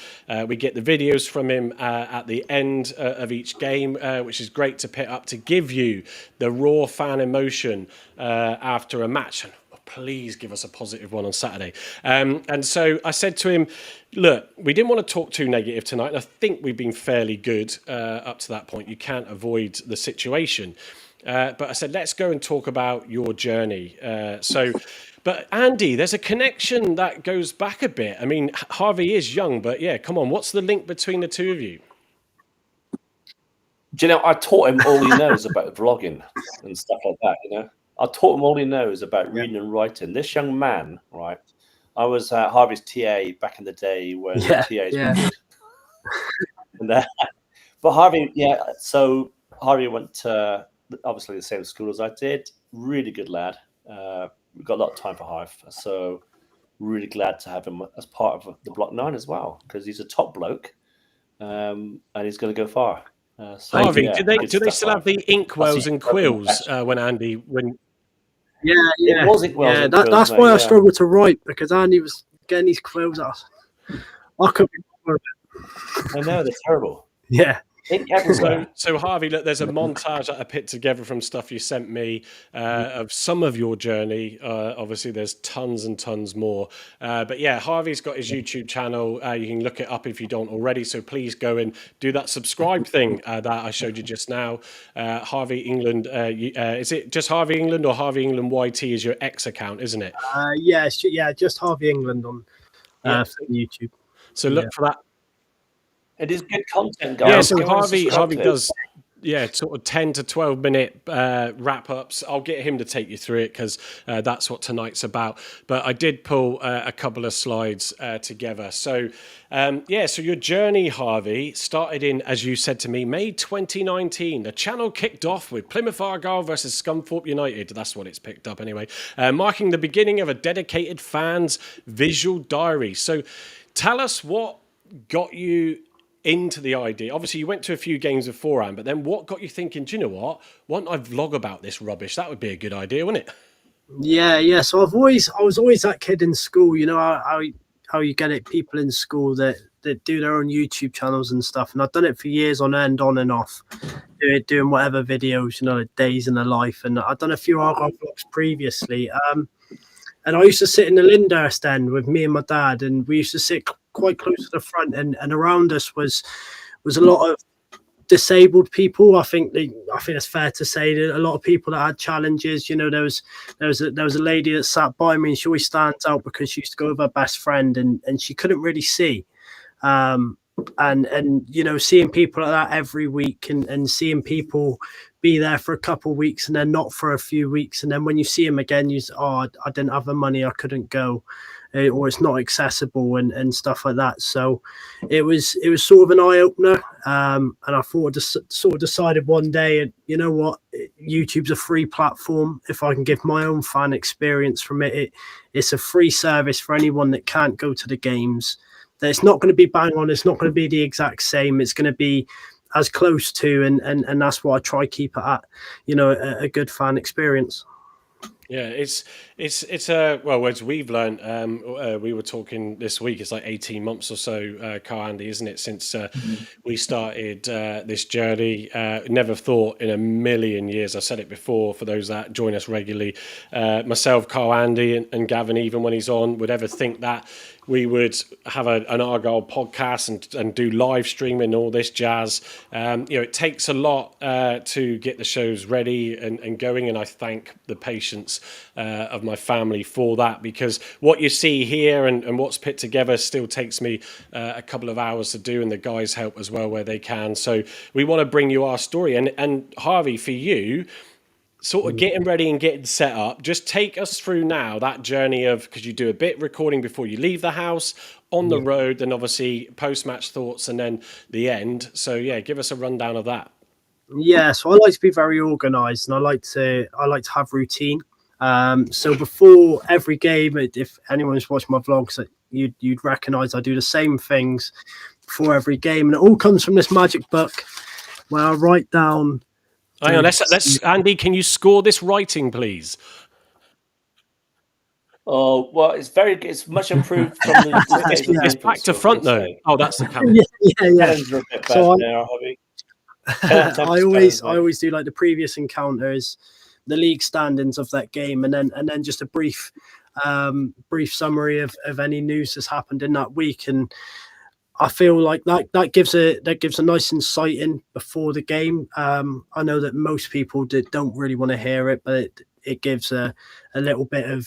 We get the videos from him at the end of each game, which is great to put up to give you the raw fan emotion after a match. Please give us a positive one on Saturday. And so I said to him, look, we didn't want to talk too negative tonight. And I think we've been fairly good up to that point. You can't avoid the situation. But I said, let's go and talk about your journey. But Andy, there's a connection that goes back a bit. I mean, Harvey is young, but yeah, come on. What's the link between the two of you? Do you know, I taught him all he knows about vlogging and stuff like that, you know. I taught him all he knows about reading and writing. This young man, right? I was Harvey's TA back in the day when TAs were good. And, but Harvey, so Harvey went to obviously the same school as I did. Really good lad. We've got a lot of time for Harv. So really glad to have him as part of the Block 9 as well, because he's a top bloke and he's going to go far. So, Harvey, do they still have the inkwells and quills when Andy Yeah, It was inkwells and quills, that's mate, why I struggled to write, because Andy was getting these quills out. I couldn't. I know, they're terrible. Yeah. Ink everywhere. So Harvey, look, there's a montage that I put together from stuff you sent me of some of your journey. Obviously, there's tons and tons more. But yeah, Harvey's got his YouTube channel. You can look it up if you don't already. So please go and do that subscribe thing that I showed you just now. Harvey England. Is it just Harvey England, or Harvey England YT is your X account, isn't it? Just Harvey England on YouTube. So look for that. It is good content, guys. Yeah, so Harvey does sort of 10 to 12 minute wrap ups. I'll get him to take you through it, because that's what tonight's about. But I did pull a couple of slides together. So so your journey, Harvey, started in, as you said to me, May 2019. The channel kicked off with Plymouth Argyle versus Scunthorpe United. That's what it's picked up anyway. Marking the beginning of a dedicated fans' visual diary. So tell us what got you into the idea. Obviously, you went to a few games beforehand, but then what got you thinking, do you know what? Why don't I vlog about this rubbish? That would be a good idea, wouldn't it? Yeah. So I was always that kid in school, you know, how you get it, people in school that do their own YouTube channels and stuff. And I've done it for years on end, on and off, doing whatever videos, you know, days in the life. And I've done a few Argyle vlogs previously. And I used to sit in the Lyndhurst end with me and my dad, and we used to sit quite close to the front, and around us was a lot of disabled people. I think it's fair to say that a lot of people that had challenges. You know, there was a lady that sat by me, and she always stands out because she used to go with her best friend, and she couldn't really see. And you know, seeing people like that every week, and seeing people be there for a couple of weeks and then not for a few weeks, and then when you see them again, I didn't have the money, I couldn't go, or it's not accessible and stuff like that. So it was sort of an eye opener, and I thought, sort of decided one day, and you know what, YouTube's a free platform. If I can give my own fan experience from it's a free service for anyone that can't go to the games. That it's not going to be bang on, it's not going to be the exact same, it's going to be as close to, and that's what I try keep it at, you know, a good fan experience. Yeah, it's well, as we've learned, we were talking this week, it's like 18 months or so, Carl Andy, isn't it, since we started this journey. Never thought in a million years, I said it before for those that join us regularly, myself, Carl Andy and Gavin, even when he's on, would ever think that we would have an Argyle podcast and do live streaming and all this jazz. You know, it takes a lot to get the shows ready and going, and I thank the patience of my family for that, because what you see here and what's put together still takes me a couple of hours to do, and the guys help as well where they can. So we want to bring you our story. And Harvey, for you, sort of getting ready and getting set up, just take us through now that journey of, because you do a bit recording before you leave the house, on the road, then obviously post-match thoughts, and then the end. So yeah, give us a rundown of that. Yeah, so I like to be very organised, and I like to have routine. So before every game, if anyone's watched my vlogs, you'd recognise I do the same things before every game, and it all comes from this magic book where I write down. Hang on, let's Andy, can you score this writing, please? Oh, well, it's much improved from the days of it's back to front though. Oh, that's the camera. Yeah. So I always do like the previous encounters, the league standings of that game, and then just a brief summary of any news that's happened in that week. And I feel like that gives a nice insight in before the game. I know that most people don't really want to hear it, but it gives a little bit of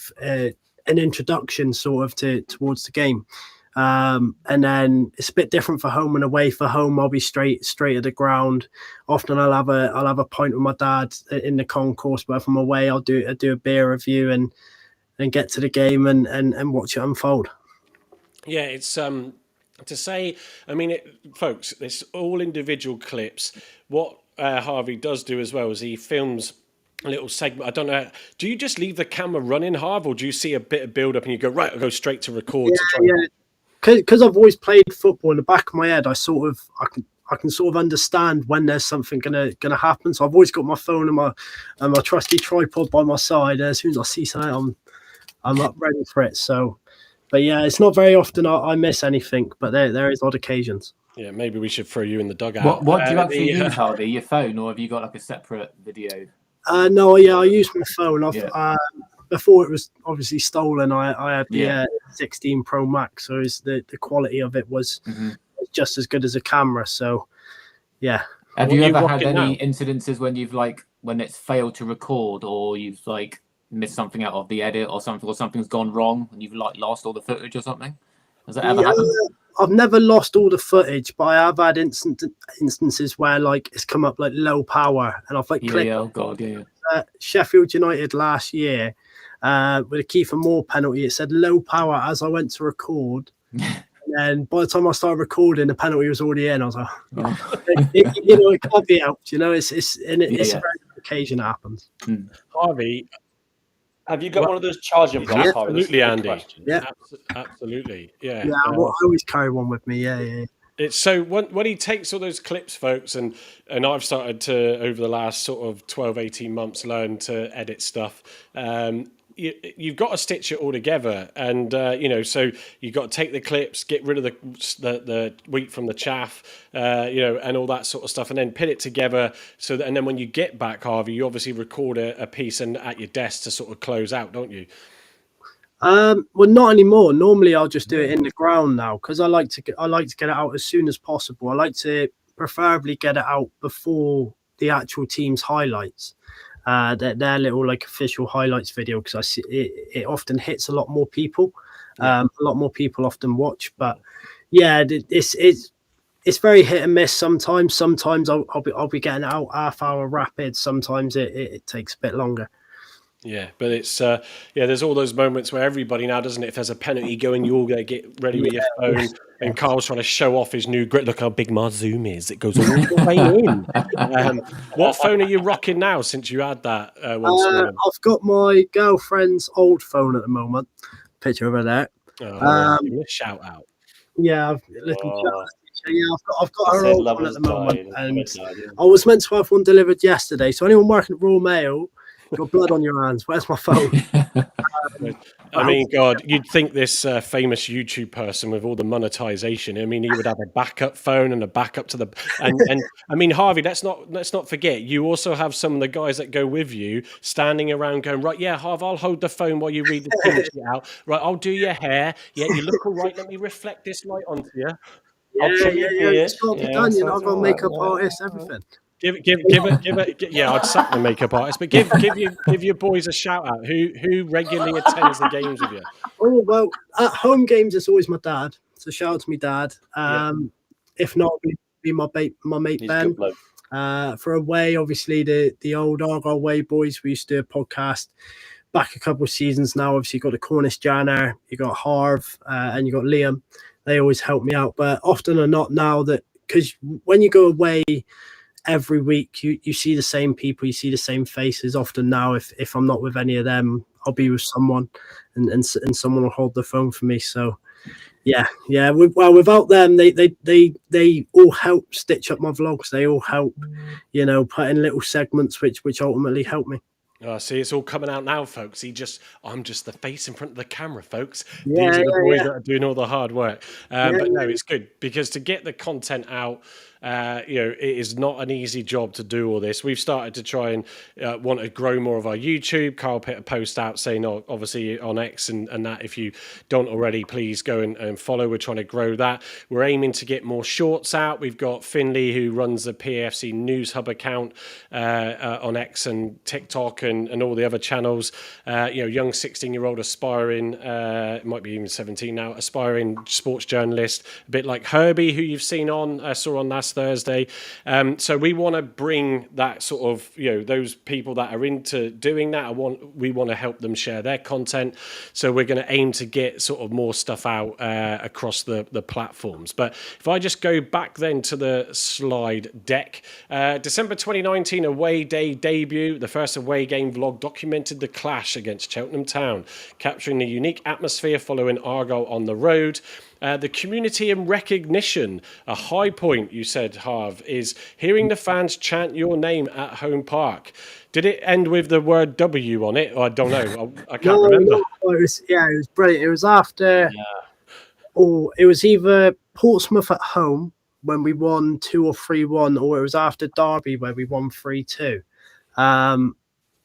an introduction sort of towards the game. And then it's a bit different for home and away. For home, I'll be straight at the ground. Often I'll have a pint with my dad in the concourse, but if I'm away, I'll do a beer review and get to the game and watch it unfold. Yeah, it's to say. I mean, folks, it's all individual clips. What Harvey does do as well is he films a little segment. I don't know. Do you just leave the camera running, Harv, or do you see a bit of build up and you go right? I'll go straight to record. Yeah. Because I've always played football, in the back of my head, I can sort of understand when there's something gonna happen. So I've always got my phone and my trusty tripod by my side. As soon as I see something, I'm up ready for it. So, but yeah, it's not very often I miss anything, but there is odd occasions. Yeah, maybe we should throw you in the dugout. What do you actually use, Harvey? Your phone, or have you got like a separate video? No, I use my phone. Before it was obviously stolen, I had the 16 Pro Max, so the quality of it was just as good as a camera. So, yeah. Have you ever had any incidences when it's failed to record, or you've like missed something out of the edit or something's gone wrong and you've like lost all the footage or something? Has that ever happened? I've never lost all the footage, but I have had instances where like it's come up like low power and I've like clicked. Oh god, yeah. Sheffield United last year with a Kiefer Moore penalty, it said low power as I went to record. And by the time I started recording, the penalty was already in. I was like, it can't be helped. It's a very occasion it happens. Harvey, have you got one of those charging blocks? Absolutely, Andy. Yeah, absolutely. Yeah. Yeah, I always carry one with me. Yeah. It's so when he takes all those clips, folks, and I've started to, over the last sort of 12, 18 months, learn to edit stuff. You've got to stitch it all together, and so you've got to take the clips, get rid of the wheat from the chaff, and all that sort of stuff, and then put it together. And then when you get back, Harvey, you obviously record a piece and at your desk to sort of close out, don't you? Well, not anymore. Normally, I'll just do it in the ground now because I like to get it out as soon as possible. I like to preferably get it out before the actual team's highlights. Their little like official highlights video, because I see it often hits a lot more people. A lot more people often watch, but yeah, it's very hit and miss. Sometimes I'll be getting it out half hour rapid. Sometimes it takes a bit longer. Yeah, but it's there's all those moments where everybody now, doesn't it? If there's a penalty going, you all get ready with your phone, and Carl's trying to show off his new grip. Look how big my zoom is; it goes all the way in. What phone are you rocking now? Since you had that I've got my girlfriend's old phone at the moment. Picture over there. Shout out. Yeah, I've got her old one at the moment, and I was meant to have one delivered yesterday. So anyone working at Royal Mail, got blood on your hands. Where's my phone? I mean, God, you'd think this famous YouTube person with all the monetization, I mean, he would have a backup phone and a backup to the and I mean, Harvey, let's not forget, you also have some of the guys that go with you standing around going, right, yeah, Harv, I'll hold the phone while you read the team sheet out. Right, I'll do your hair. Yeah, you look all right. Let me reflect this light onto you. It's got to be done. I've got a makeup artist, everything. Give it. Yeah, I'd sack the makeup artist, but give your boys a shout out. Who regularly attends the games with you? Oh well, at home games it's always my dad. So shout out to me dad. If not, it'd be my mate He's Ben. For away, obviously the old Argyle Way boys. We used to do a podcast back a couple of seasons now. Obviously, you got the Cornish Janner, you got Harv, and you got Liam. They always help me out, but often or not now that because when you go away every week, you see the same people, you see the same faces. Often now, if I'm not with any of them, I'll be with someone, and someone will hold the phone for me. So, yeah. Without them, they all help stitch up my vlogs. They all help, put in little segments which ultimately help me. Oh, see, it's all coming out now, folks. I'm just the face in front of the camera, folks. Yeah, These are the boys that are doing all the hard work. But no, it's good because to get the content out It is not an easy job to do all this. We've started to try and want to grow more of our YouTube. Carl put a post out saying, obviously on X and that, if you don't already, please go and follow. We're trying to grow that. We're aiming to get more shorts out. We've got Finley, who runs the PFC News Hub account on X and TikTok and all the other channels. Young 16-year-old aspiring, it might be even 17 now, aspiring sports journalist, a bit like Herbie, who you've seen saw on last Thursday. So we want to bring that sort of, those people that are into doing that. We want to help them share their content. So we're going to aim to get sort of more stuff out across the platforms. But if I just go back then to the slide deck, December 2019 away day debut, the first away game vlog documented the clash against Cheltenham Town, capturing the unique atmosphere following Argyle on the road. The community and recognition, a high point, you said, Harv, is hearing the fans chant your name at home park. Did it end with the word W on it? I don't know. I can't remember. No, it was brilliant. It was after, it was either Portsmouth at home when we won 2 or 3-1, or it was after Derby where we won 3-2.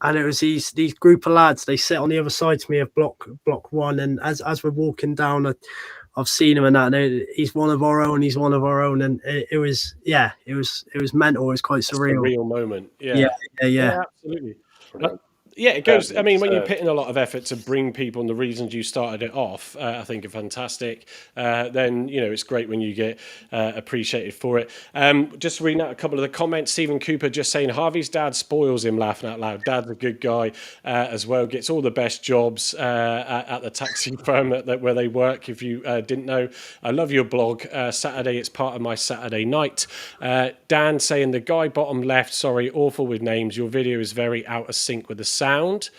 And it was these group of lads. They sit on the other side to me of block 1, and as we're walking down, I've seen him and that. And he's one of our own. He's one of our own, and it was mental. It was quite surreal. A real moment. Yeah, absolutely. It goes. I mean, when you put in a lot of effort to bring people and the reasons you started it off, I think are fantastic. Then it's great when you get appreciated for it. Just reading out a couple of the comments. Stephen Cooper just saying Harvey's dad spoils him, laughing out loud. Dad's a good guy as well. Gets all the best jobs at the taxi firm where they work. If you didn't know, I love your blog. Saturday, it's part of my Saturday night. Dan saying the guy bottom left. Sorry, awful with names. Your video is very out of sync with the sound.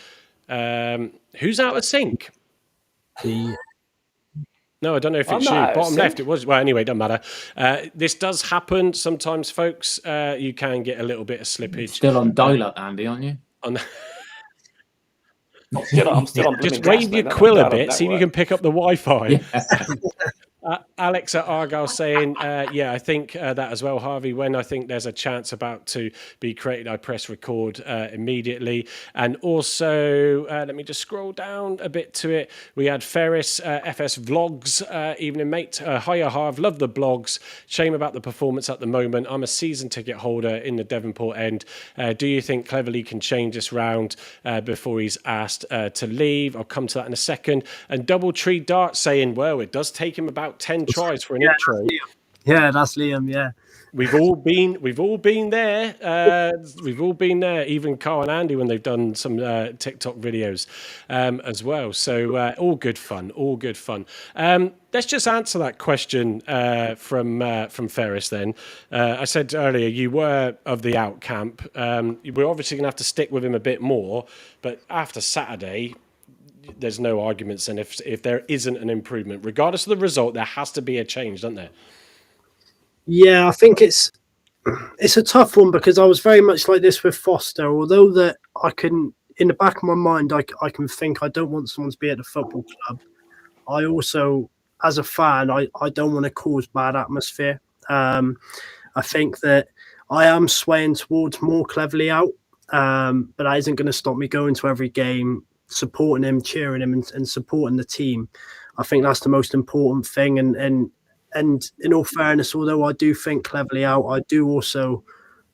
Who's out of sync? No, I don't know if it's you. Bottom left, it was. Well, anyway, doesn't matter. This does happen sometimes, folks. You can get a little bit of slippage. Still on dial-up, Andy, aren't you? I'm still on. Just wave your quill a bit, see if you can pick up the Wi-Fi. Yeah. Alex at Argyle saying, I think that as well, Harvey. When I think there's a chance about to be created, I press record immediately. And also, let me just scroll down a bit to it. We had Ferris, FS Vlogs, evening mate. Hiya, Harv, love the blogs. Shame about the performance at the moment. I'm a season ticket holder in the Devonport end. Do you think Cleverley can change this round before he's asked to leave? I'll come to that in a second. And Doubletree Dart saying, well, it does take him about 10 tries for an intro. Yeah, that's Liam. Yeah, we've all been there. We've all been there. Even Carl and Andy when they've done some TikTok videos as well. So all good fun. All good fun. Let's just answer that question from Ferris. Then I said earlier you were of the out camp. We're obviously going to have to stick with him a bit more. But after Saturday, there's no arguments, and if there isn't an improvement, regardless of the result, there has to be a change, doesn't there? Yeah, I think it's a tough one because I was very much like this with Foster. Although that I can, in the back of my mind, I can think I don't want someone to be at the football club. I also, as a fan, I don't want to cause bad atmosphere. I think that I am swaying towards more Cleverley out, but that isn't going to stop me going to every game, supporting him, cheering him, and supporting the team. I think that's the most important thing. And in all fairness, although I do think Cleverley out, I do also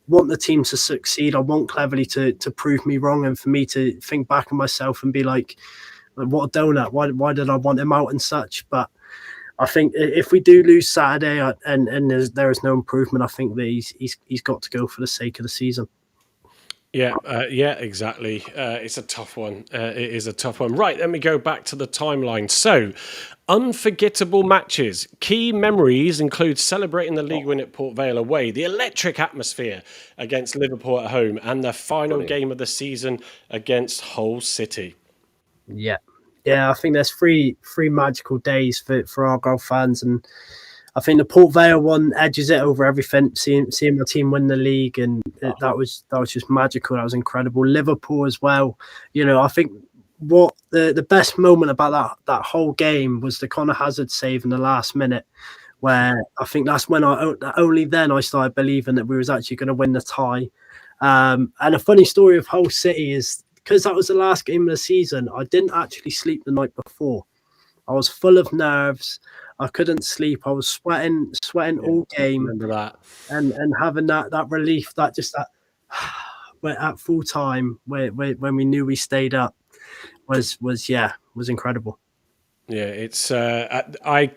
want the team to succeed. I want Cleverley to prove me wrong, and for me to think back on myself and be like what a donut. Why did I want him out and such? But I think if we do lose Saturday and there is no improvement, I think that he's got to go for the sake of the season. Yeah, exactly. It's a tough one. It is a tough one. Right, let me go back to the timeline. So, unforgettable matches. Key memories include celebrating the league win at Port Vale away, the electric atmosphere against Liverpool at home, and the final game of the season against Hull City. Yeah, I think there's three magical days for Argyle fans, and I think the Port Vale one edges it over everything. Seeing my team win the league, and that was just magical. That was incredible. Liverpool as well. I think what the best moment about that whole game was the Conor Hazard save in the last minute, where I think that's when only then I started believing that we was actually going to win the tie. And a funny story of Hull City is because that was the last game of the season, I didn't actually sleep the night before. I was full of nerves. I couldn't sleep. I was sweating all game, Remember that? and having that relief, that just that at full time when we knew we stayed up was incredible. Yeah, it's I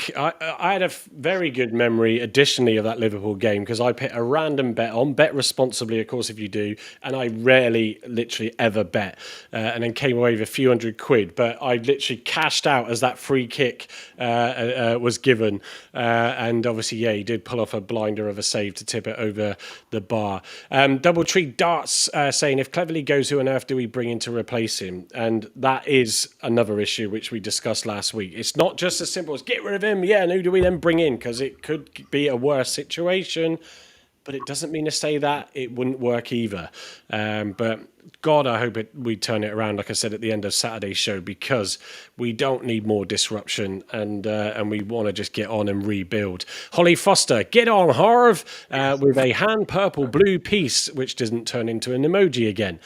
had a very good memory additionally of that Liverpool game because I put a random bet on, bet responsibly, of course, if you do, and I rarely, literally ever bet, and then came away with a few £100, but I literally cashed out as that free kick was given, and obviously, yeah, he did pull off a blinder of a save to tip it over the bar. Doubletree Darts saying, if Cleverley goes, who on earth do we bring in to replace him? And that is another issue which we discussed last week. It's not just as simple as get rid of him, yeah, and who do we then bring in? Because it could be a worse situation, but it doesn't mean to say that it wouldn't work either. But God, I hope we turn it around, like I said at the end of Saturday's show, because we don't need more disruption, and we want to just get on and rebuild. Holly Foster, get on, Harv, with a hand purple blue piece, which doesn't turn into an emoji again.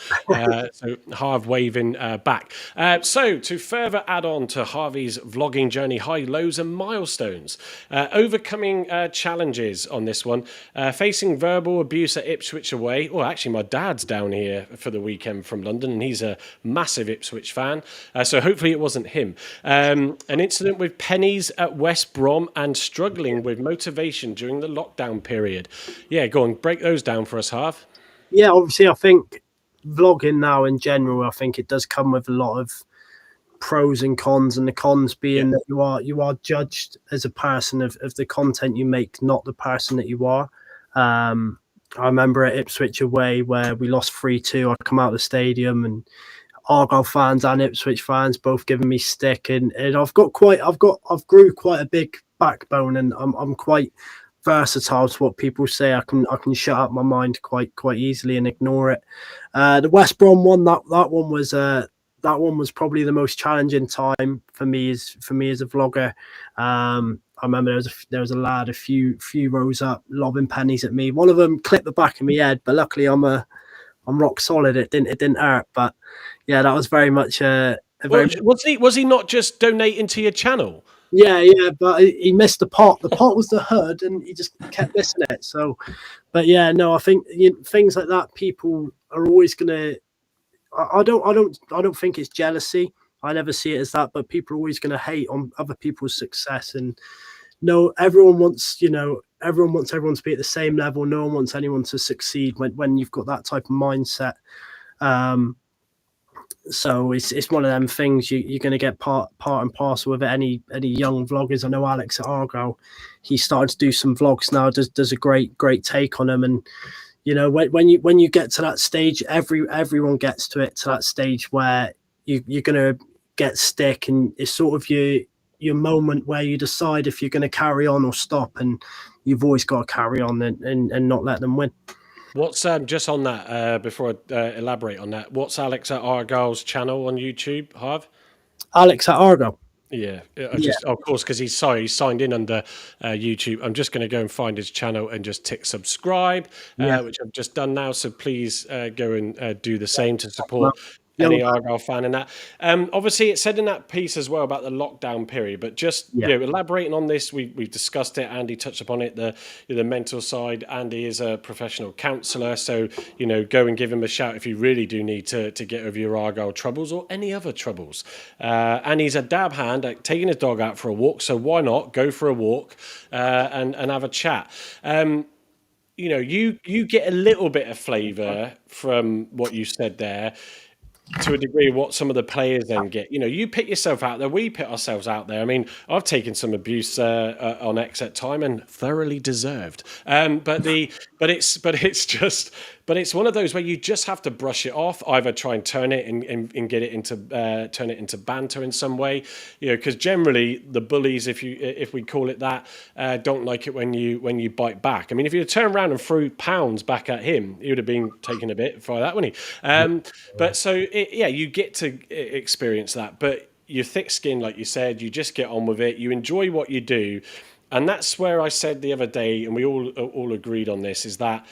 So Harv waving back. So to further add on to Harvey's vlogging journey, high, lows and milestones, overcoming challenges on this one, facing verbal abuse at Ipswich away. Well, actually, my dad's down here for the weekend from London, and he's a massive Ipswich fan, so hopefully it wasn't him. An incident with pennies at West Brom and struggling with motivation during the lockdown period. Yeah, go on, break those down for us, Harv. Yeah, obviously I think vlogging now in general, I think it does come with a lot of pros and cons, and the cons being that you are judged as a person of the content you make, not the person that you are. I remember at Ipswich away where we lost 3-2. I come out of the stadium and Argyle fans and Ipswich fans both giving me stick, and I've grew quite a big backbone, and I'm quite versatile to what people say. I can shut up my mind quite easily and ignore it. The West Brom one, that one was probably the most challenging time for me as a vlogger. I remember there was a lad a few rows up lobbing pennies at me. One of them clipped the back of my head, but luckily I'm rock solid. It didn't hurt. But yeah, that was very much was he not just donating to your channel? Yeah, but he missed the pot. The pot was the hood, and he just kept missing it. So, but yeah, no, I think things like that, people are always gonna. I don't think it's jealousy. I never see it as that, but people are always going to hate on other people's success. And no, everyone wants everyone to be at the same level. No one wants anyone to succeed when you've got that type of mindset. So it's one of them things you're going to get part and parcel with it. Any young vloggers, I know Alex at Argyle, he's starting to do some vlogs now. Does a great take on them. And you know, when you get to that stage, everyone gets to that stage where you're going to get stick, and it's sort of your moment where you decide if you're going to carry on or stop, and you've always got to carry on and not let them win. What's just on that before I elaborate on that? What's Alex at Argyle's channel on YouTube, Harv? Alex at Argyle. Yeah, of course, because he's signed in under YouTube. I'm just going to go and find his channel and just tick subscribe, which I've just done now. So please go and do the same to support any Argyle fan in that. Obviously, it said in that piece as well about the lockdown period, but just elaborating on this, we've discussed it. Andy touched upon it, the mental side. Andy is a professional counsellor, so go and give him a shout if you really do need to get over your Argyle troubles or any other troubles. And he's a dab hand at taking his dog out for a walk, so why not go for a walk and have a chat. You get a little bit of flavour from what you said there, to a degree, what some of the players then get. You put yourself out there, we put ourselves out there. I mean, I've taken some abuse on X at time, and thoroughly deserved. But it's one of those where you just have to brush it off, either try and turn it and get it into banter in some way. Because generally the bullies, if we call it that, don't like it when you bite back. I mean, if you turn around and threw pounds back at him, he would have been taken a bit for that, wouldn't he? But so you get to experience that, but you're thick-skinned, like you said. You just get on with it. You enjoy what you do. And that's where I said the other day, and we all agreed on this, is that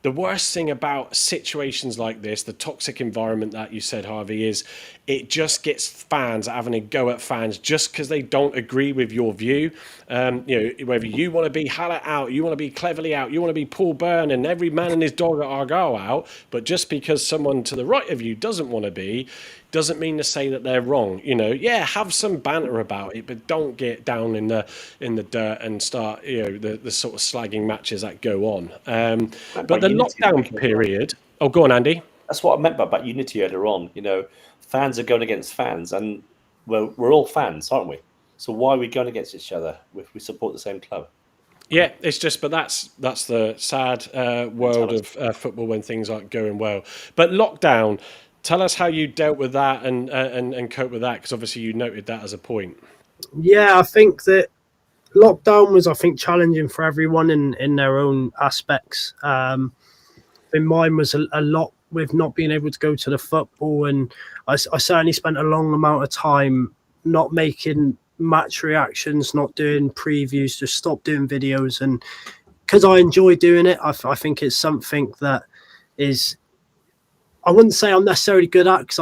the worst thing about situations like this, the toxic environment that you said, Harvey, is it just gets fans having a go at fans just because they don't agree with your view. Whether you want to be Hallett out, you want to be Cleverly out, you want to be Paul Byrne and every man and his dog at Argyle out, but just because someone to the right of you doesn't want to be, doesn't mean to say that they're wrong. Have some banter about it, but don't get down in the dirt and start the sort of slagging matches that go on. But the lockdown period. Oh, go on, Andy. That's what I meant by unity earlier on. Fans are going against fans, and we're all fans, aren't we? So why are we going against each other if we support the same club? Yeah, it's just, but that's the sad world of football when things aren't going well. But lockdown. Tell us how you dealt with that and cope with that, because obviously you noted that as a point. Yeah, I think that lockdown was, challenging for everyone in their own aspects. I think mine was a lot with not being able to go to the football, and I certainly spent a long amount of time not making match reactions, not doing previews, just stopped doing videos. And because I enjoy doing it, I think it's something that is, I wouldn't say I'm necessarily good at, because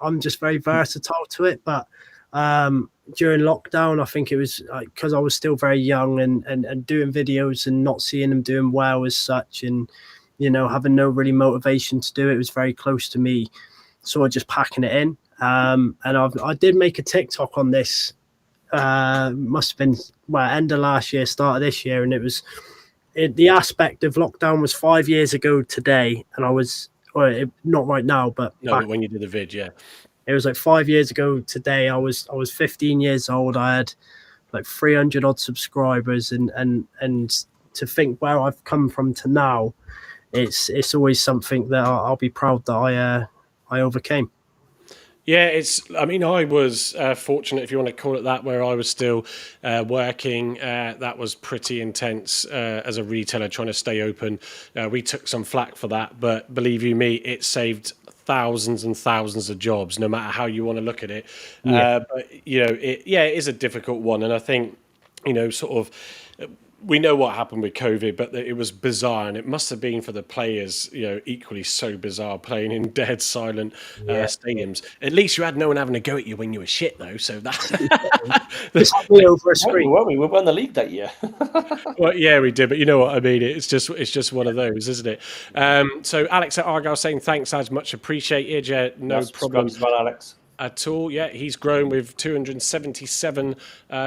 I'm just very versatile to it. But during lockdown, I think it was because I was still very young and doing videos and not seeing them doing well as such, and having no really motivation to do it. It was very close to me, sort of just packing it in. And I did make a TikTok on this. Must have been end of last year, start of this year, and it was the aspect of lockdown was 5 years ago today, and I was. Well, not right now, but but when you did the vid, yeah, it was like 5 years ago today. I was 15 years old. I had like 300 odd subscribers, and to think where I've come from to now, it's always something that I'll be proud that I overcame. Yeah, I was fortunate, if you want to call it that, where I was still working. That was pretty intense as a retailer trying to stay open. We took some flack for that, but believe you me, it saved thousands and thousands of jobs, no matter how you want to look at it. Yeah. But it is a difficult one, and I think sort of. We know what happened with COVID, but it was bizarre, and it must have been for the players, equally so bizarre playing in dead silent stadiums. At least you had no one having a go at you when you were shit, though. So that over a screen. We won the league that year. Well, yeah, we did, but you know what I mean. It's just one of those, isn't it? So Alex at Argyle saying thanks, as much appreciated. Yeah, no problem. Well, Alex. At all. Yeah, he's grown with 277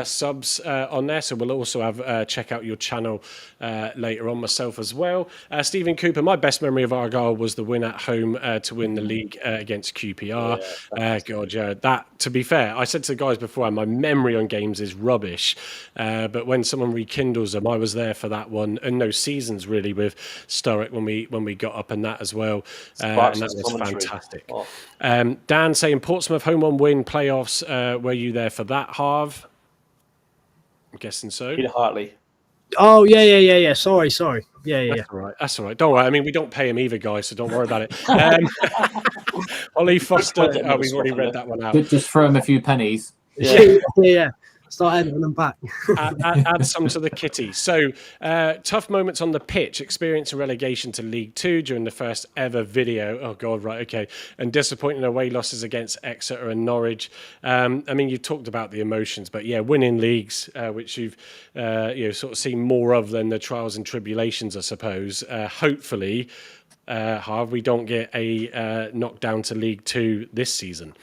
subs on there, so we'll also have check out your channel later on, myself as well. Stephen Cooper, my best memory of Argyle was the win at home to win the league against QPR. God, yeah, that, to be fair, I said to the guys before, my memory on games is rubbish, but when someone rekindles them, I was there for that one, and no seasons really with Sturrock when we got up and that as well, and that was fantastic. Dan saying Portsmouth home on win playoffs. Were you there for that, Harv? I'm guessing so. Peter Hartley. Oh yeah. Sorry. Yeah. That's all right. Don't worry. I mean, we don't pay him either, guys, so don't worry about it. Ollie Foster. Oh, we've already read that one out. Just throw him a few pennies. Yeah. Start editing them back. add some to the kitty. So, tough moments on the pitch, experiencing relegation to League Two during the first ever video. Oh, God, right, okay. And disappointing away losses against Exeter and Norwich. I mean, you talked about the emotions, but yeah, winning leagues, which you've sort of seen more of than the trials and tribulations, I suppose. Hopefully, Harv, we don't get a knockdown to League Two this season.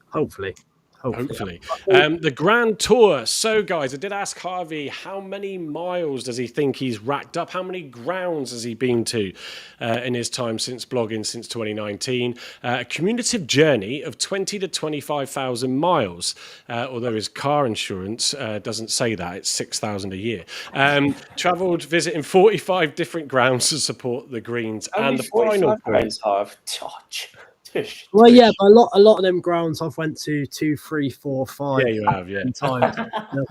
Hopefully. The Grand Tour. So, guys, I did ask Harvey, how many miles does he think he's racked up? How many grounds has he been to in his time since blogging since 2019? A cumulative journey of 20 to 25,000 miles, although his car insurance doesn't say that. It's 6,000 a year. Travelled visiting 45 different grounds to support the Greens. Only and the final grounds, Harv. Well, yeah, but a lot of them grounds I've went to 2, 3, 4, 5. Yeah, you have, yeah. Times.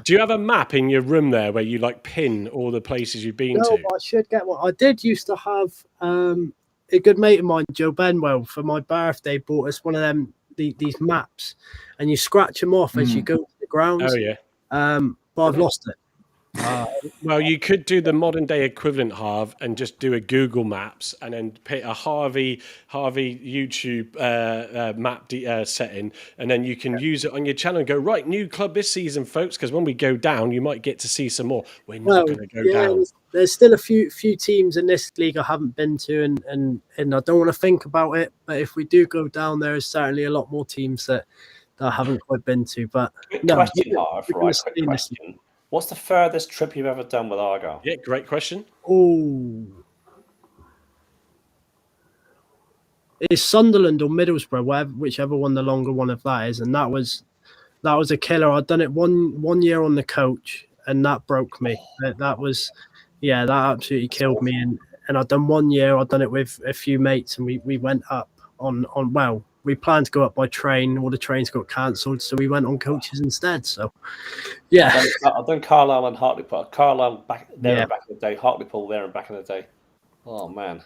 Do you have a map in your room there where you pin all the places you've been to? But I should get one. I did used to have a good mate of mine, Joe Benwell, for my birthday, bought us one of them these maps, and you scratch them off as you go to the grounds. Oh yeah. But I've lost it. Well, you could do the modern day equivalent, Harv, and just do a Google Maps and then pick a Harvey YouTube map setting, and then you can use it on your channel and go, right, new club this season, folks, because when we go down, you might get to see some more. We're not going to go down. There's still a few teams in this league I haven't been to, and I don't want to think about it, but if we do go down, there is certainly a lot more teams that I haven't quite been to. But quick question, Harv, right? Quick question. What's the furthest trip you've ever done with Argyle? Yeah, great question. Oh, it's Sunderland or Middlesbrough, whichever one the longer one of that is, and that was a killer. I'd done it one year on the coach, and that broke me. That absolutely killed me. And I'd done 1 year. I'd done it with a few mates, and we went up on. Well, we planned to go up by train. All the trains got cancelled, so we went on coaches instead. So, yeah. I've done Carlisle and Hartlepool. Carlisle back there and back in the day. Hartlepool there and back in the day. Oh man.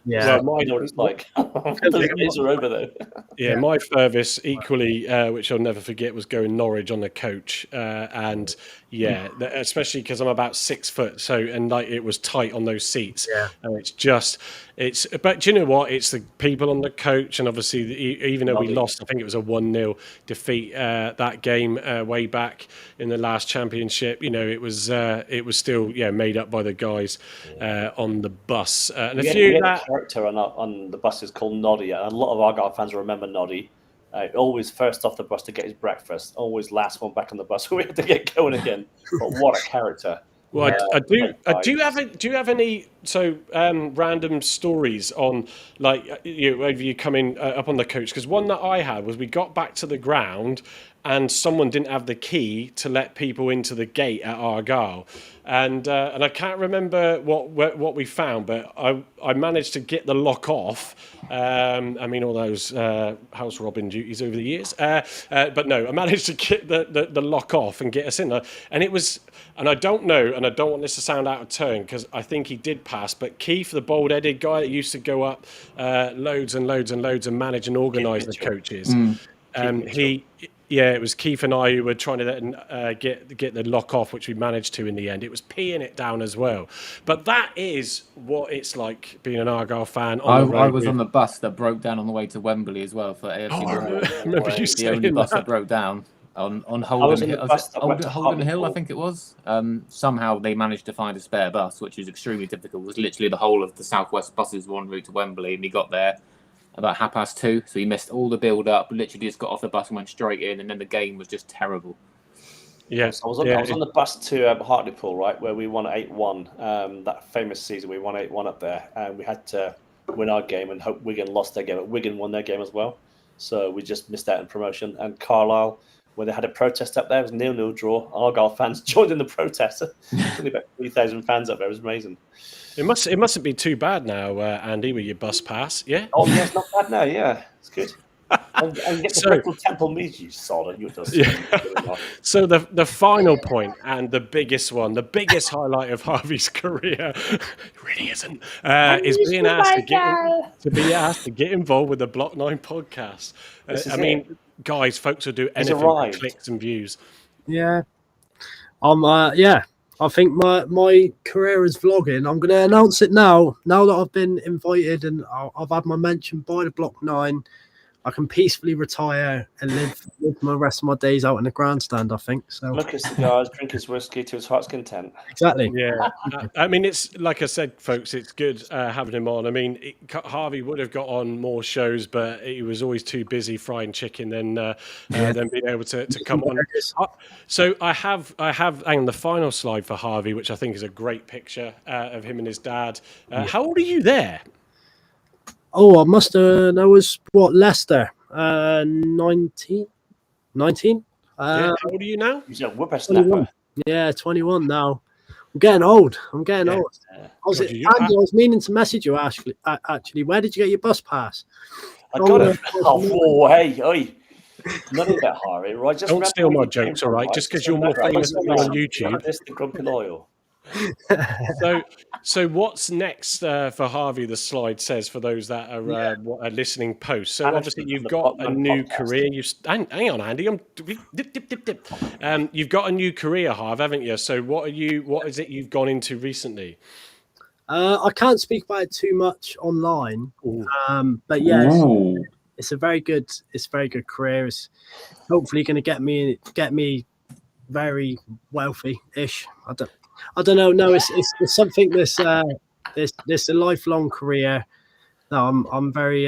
Yeah. Well, I know what it's like. Those days are over though. Yeah, my furthest equally, which I'll never forget, was going Norwich on the coach, and especially because I'm about 6 foot, so and like it was tight on those seats. Yeah, and but do you know what? It's the people on the coach, and obviously even though we lost, I think it was a 1-0 defeat that game way back in the last championship. You know, it was still made up by the guys on the bus, and we had a character on the buses called Noddy, and a lot of Argyle fans remember Noddy. Always first off the bus to get his breakfast, always last one back on the bus. We had to get going again. But what a character! Well, I do you have any random stories on whether you coming up on the coach? Because one that I had was we got back to the ground and someone didn't have the key to let people into the gate at Argyle, and I can't remember what we found, but I managed to get the lock off. I mean, all those house robbing duties over the years, but no, I managed to get the lock off and get us in there, and it was. And I don't know, and I don't want this to sound out of turn because I think he did pass, but Keith, the bald-headed guy that used to go up loads and loads and loads and manage and organise the coaches, it was Keith and I who were trying to get the lock off, which we managed to in the end. It was peeing it down as well. But that is what it's like being an Argyle fan. I was on the bus that broke down on the way to Wembley as well for AFC. I remember you saying the only bus that broke down. On Holden Hill, I think it was. Somehow they managed to find a spare bus, which is extremely difficult. It was literally the whole of the Southwest buses were en route to Wembley, and he got there about 2:30, so he missed all the build-up, literally just got off the bus and went straight in, and then the game was just terrible. Yes, I was on the bus to Hartlepool, right, where we won 8-1. That famous season, we won 8-1 up there, and we had to win our game and hope Wigan lost their game, but Wigan won their game as well. So we just missed out in promotion. And Carlisle, when they had a protest up there, it was 0-0 draw. Argyle fans joined in the protest. Only about 3,000 fans up there. It was amazing. It mustn't be too bad now, Andy, with your bus pass, yeah? Oh, yeah, it's not bad now, yeah. It's good. And get the Bristol Temple meet you, solid. So the final point and the biggest one, the biggest highlight of Harvey's career, really isn't, is being asked to get involved with the Block 9 podcast. Guys, folks will do anything for clicks and views. Yeah. I think my career is vlogging. I'm going to announce it now. Now that I've been invited and I've had my mention by the Block 9, I can peacefully retire and live my rest of my days out in the grandstand, I think. So smoke his cigars, drink his whiskey to his heart's content. Exactly. Yeah. I mean, it's like I said, folks, it's good having him on. I mean, Harvey would have got on more shows, but he was always too busy frying chicken than being able to come on. So I have the final slide for Harvey, which I think is a great picture of him and his dad. How old are you there? Oh, I must have. That was Leicester, 19. How old are you now? He's a whippersnapper. Yeah, 21 now. I'm getting old. Andy, I was meaning to message you, actually. Where did you get your bus pass? I got it. Hey. None of that, Harry. Right? Don't steal my jokes, all right? Just because you're more famous than me on YouTube. This the grumpy loyal. So what's next for Harvey? The slide says for those that are listening post. So obviously Management you've from the got a Block 9 new podcast. career. Hang on, Andy. Dip. You've got a new career, Harv, haven't you? So what is it you've gone into recently? I can't speak about it too much online, Ooh. but yes, Ooh. it's a very good career. It's hopefully going to get me very wealthy-ish. I don't know. No, it's something this a lifelong career that I'm very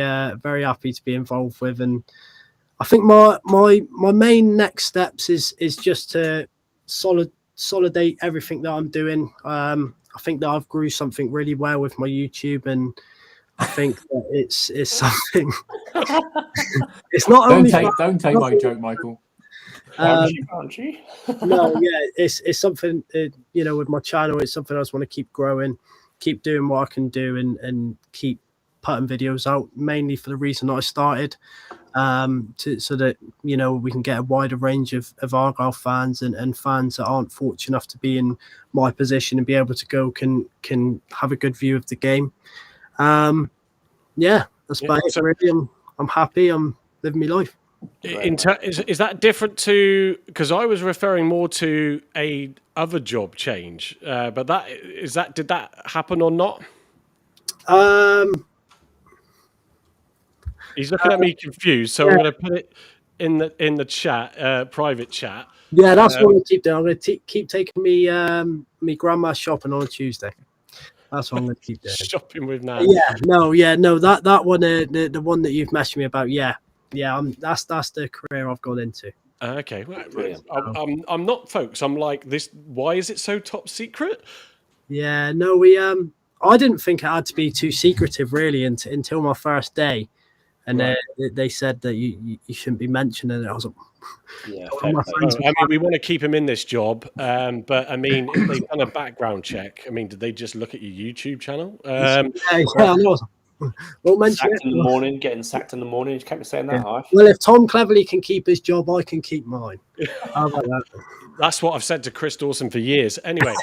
happy to be involved with, and I think my main next steps is just to solidate everything that I'm doing. I think that I've grew something really well with my YouTube, and I think that it's something. It's not only Don't take my joke, Michael. Aren't you? no, yeah, it's something with my channel. It's something I just want to keep growing, keep doing what I can do, and keep putting videos out. Mainly for the reason that I started, so that we can get a wider range of Argyle fans and fans that aren't fortunate enough to be in my position and be able to go can have a good view of the game. Yeah, that's about it. Really, I'm happy. I'm living my life. Is that different to, because I was referring more to a other job change, but did that happen or not? He's looking at me confused, so I'm going to put it in the chat, private chat. Yeah, that's what I'm going to keep doing. I'm going to keep taking me grandma shopping on a Tuesday. That's what I'm going to keep doing. Shopping with Nan. Yeah, no, that one, the one that you've messaged me about. Yeah, that's the career I've gone into. Okay, well, I'm not, folks. I'm like this. Why is it so top secret? Yeah, no, I didn't think it had to be too secretive really until my first day, and they said that you shouldn't be mentioning it. I was like, yeah, I mean, we want to keep him in this job, but I mean, if they've done a background check, I mean, did they just look at your YouTube channel? I know. Won't mention it. Getting sacked in the morning. You can't be saying that, Harv. Well, if Tom Cleverley can keep his job, I can keep mine. How about that? That's what I've said to Chris Dawson for years. Anyway,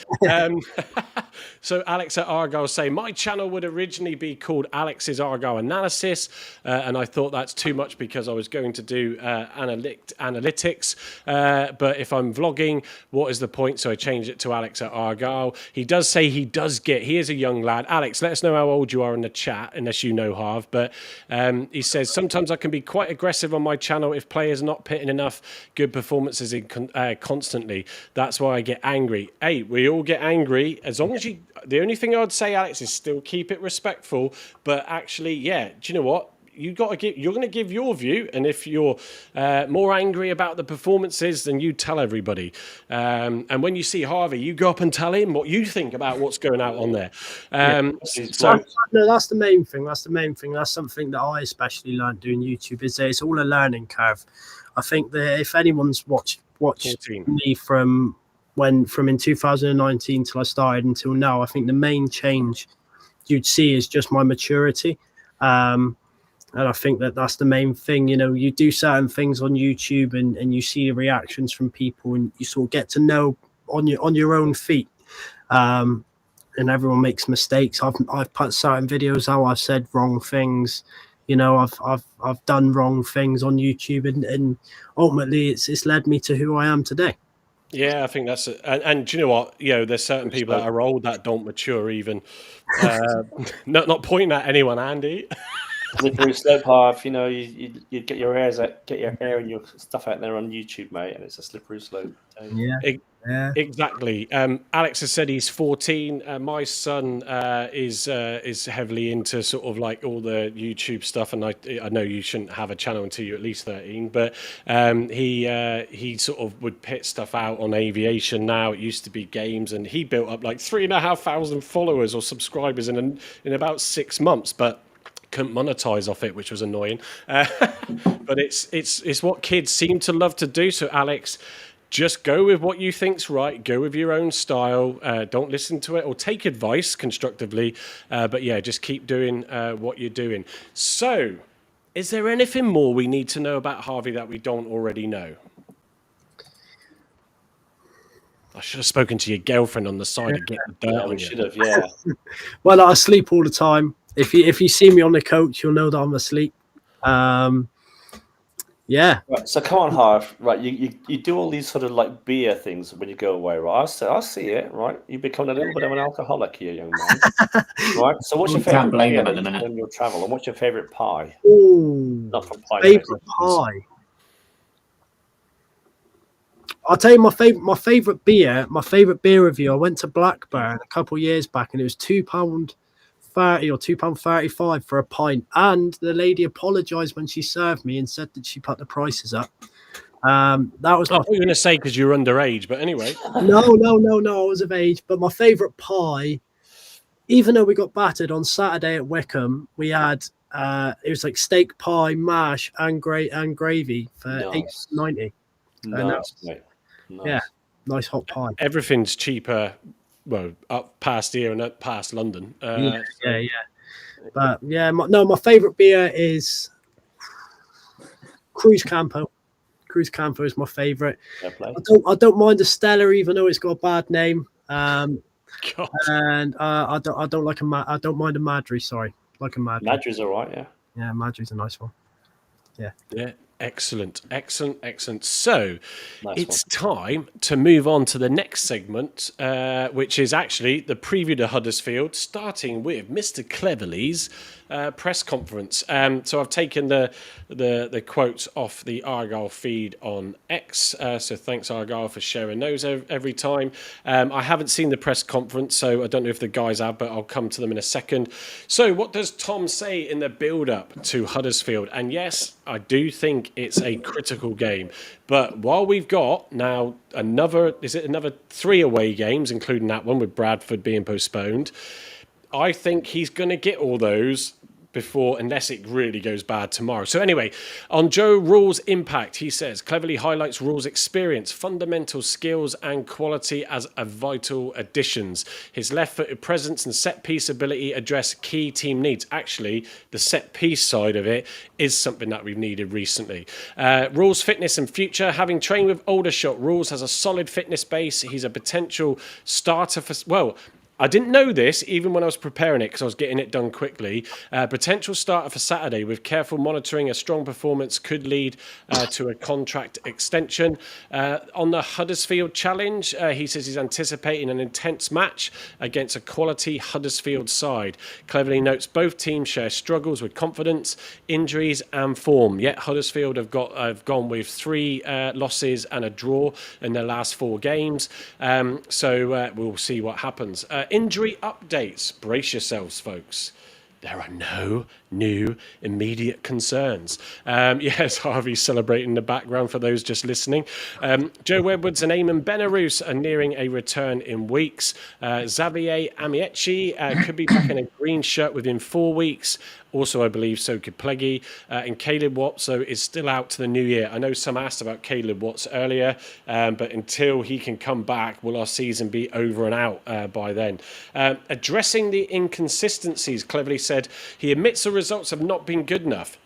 so Alex at Argyle say, my channel would originally be called Alex's Argyle Analysis, and I thought that's too much because I was going to do analytics, but if I'm vlogging, what is the point? So I changed it to Alex at Argyle. He does say he is a young lad. Alex, let us know how old you are in the chat, unless you know, Harv, but he says, sometimes I can be quite aggressive on my channel if players are not putting enough good performances in constantly. That's why I get angry. Hey, we all get angry. As long as the only thing I'd say, Alex, is still keep it respectful. But actually, yeah, do you know what? You're going to give your view, and if you're more angry about the performances, then you tell everybody. And when you see Harvey, you go up and tell him what you think about what's going out on there. No, that's the main thing. That's something that I especially learned doing YouTube. Is that it's all a learning curve. I think that if anyone's watched 14. Me from in 2019 till I started until now, I think the main change you'd see is just my maturity. And I think that's the main thing. You do certain things on YouTube and you see the reactions from people, and you sort of get to know on your own feet. And everyone makes mistakes. I've put certain videos out. I've said wrong things. I've done wrong things on YouTube, and ultimately it's led me to who I am today. Yeah, I think that's it. And do you know what? There's certain people that are old that don't mature even. Not pointing at anyone, Andy. Slippery slope, Harv. You get your hair and your stuff out there on YouTube, mate, and it's a slippery slope. Yeah, exactly. Alex has said he's 14. My son is heavily into sort of like all the YouTube stuff, and I know you shouldn't have a channel until you're at least 13. But he sort of would pit stuff out on aviation. Now it used to be games, and he built up like 3,500 followers or subscribers in about 6 months, but couldn't monetize off it, which was annoying. But it's what kids seem to love to do. So Alex, just go with what you think's right. Go with your own style. Don't listen to it or take advice constructively. But yeah, just keep doing what you're doing. So, is there anything more we need to know about Harvey that we don't already know? I should have spoken to your girlfriend on the side and get the dirt Yeah, on we you. should have. Yeah. Well, I sleep all the time. If you see me on the coach, you'll know that I'm asleep. Yeah. Right. So come on, Harv. Right. You do all these sort of like beer things when you go away, right? I see it. Right. You become a little bit of an alcoholic here, young man. Right. So what's your You can't favorite blame beer him at that the you minute. when you travel, and what's your favorite pie? Ooh, Not from pie. favorite pie. I'll tell you my favorite beer review. I went to Blackburn a couple of years back, and it was £2.30 or £2.35 for a pint. And the lady apologised when she served me and said that she put the prices up. That was I thought you were going to say because you're underage, but anyway. no. I was of age, but my favourite pie, even though we got battered on Saturday at Wickham, we had it was like steak pie, mash, and gravy for Nice. £8.90. Nice, mate. Nice. Yeah, nice hot pie. Everything's cheaper, well, up past here and up past London. Yeah. But yeah, my favourite beer is Cruz Campo. Cruz Campo is my favourite. I don't mind the Stella, even though it's got a bad name. God. And I don't like I don't mind a Madry. Sorry, like a Madry. Madry's all right. Yeah. Yeah, Madry's a nice one. Yeah, excellent. So Nice it's time to move on to the next segment, which is actually the preview to Huddersfield, starting with Mr. Cleverley's press conference. So I've taken the quotes off the Argyle feed on X. So thanks, Argyle, for sharing those every time. I haven't seen the press conference, so I don't know if the guys have, but I'll come to them in a second. So what does Tom say in the build-up to Huddersfield? And yes, I do think it's a critical game. But while we've got now another 3 away games, including that one with Bradford being postponed, I think he's going to get all those before, unless it really goes bad tomorrow. So anyway, on Joe Rule's impact, he says, cleverly highlights Rule's experience, fundamental skills and quality as a vital additions. His left-footed presence and set-piece ability address key team needs. Actually, the set-piece side of it is something that we've needed recently. Rule's fitness and future. Having trained with Aldershot, Rules has a solid fitness base. He's a potential starter for... Well, I didn't know this even when I was preparing it because I was getting it done quickly. Potential starter for Saturday with careful monitoring. A strong performance could lead to a contract extension. On the Huddersfield challenge, he says he's anticipating an intense match against a quality Huddersfield side. Cleverly notes both teams share struggles with confidence, injuries and form. Yet Huddersfield have gone with 3 losses and a draw in their last 4 games. So we'll see what happens. Injury updates. Brace yourselves, folks. There are no new immediate concerns. Yes, Harvey's celebrating in the background for those just listening. Joe Wedwards and Eamon Benarous are nearing a return in weeks. Xavier Amiechi could be back in a green shirt within 4 weeks. Also, I believe so could Pleggy. And Caleb Watso is still out to the new year. I know some asked about Caleb Watts earlier, but until he can come back, will our season be over and out by then? Addressing the inconsistencies, Cleverly said he admits the results have not been good enough.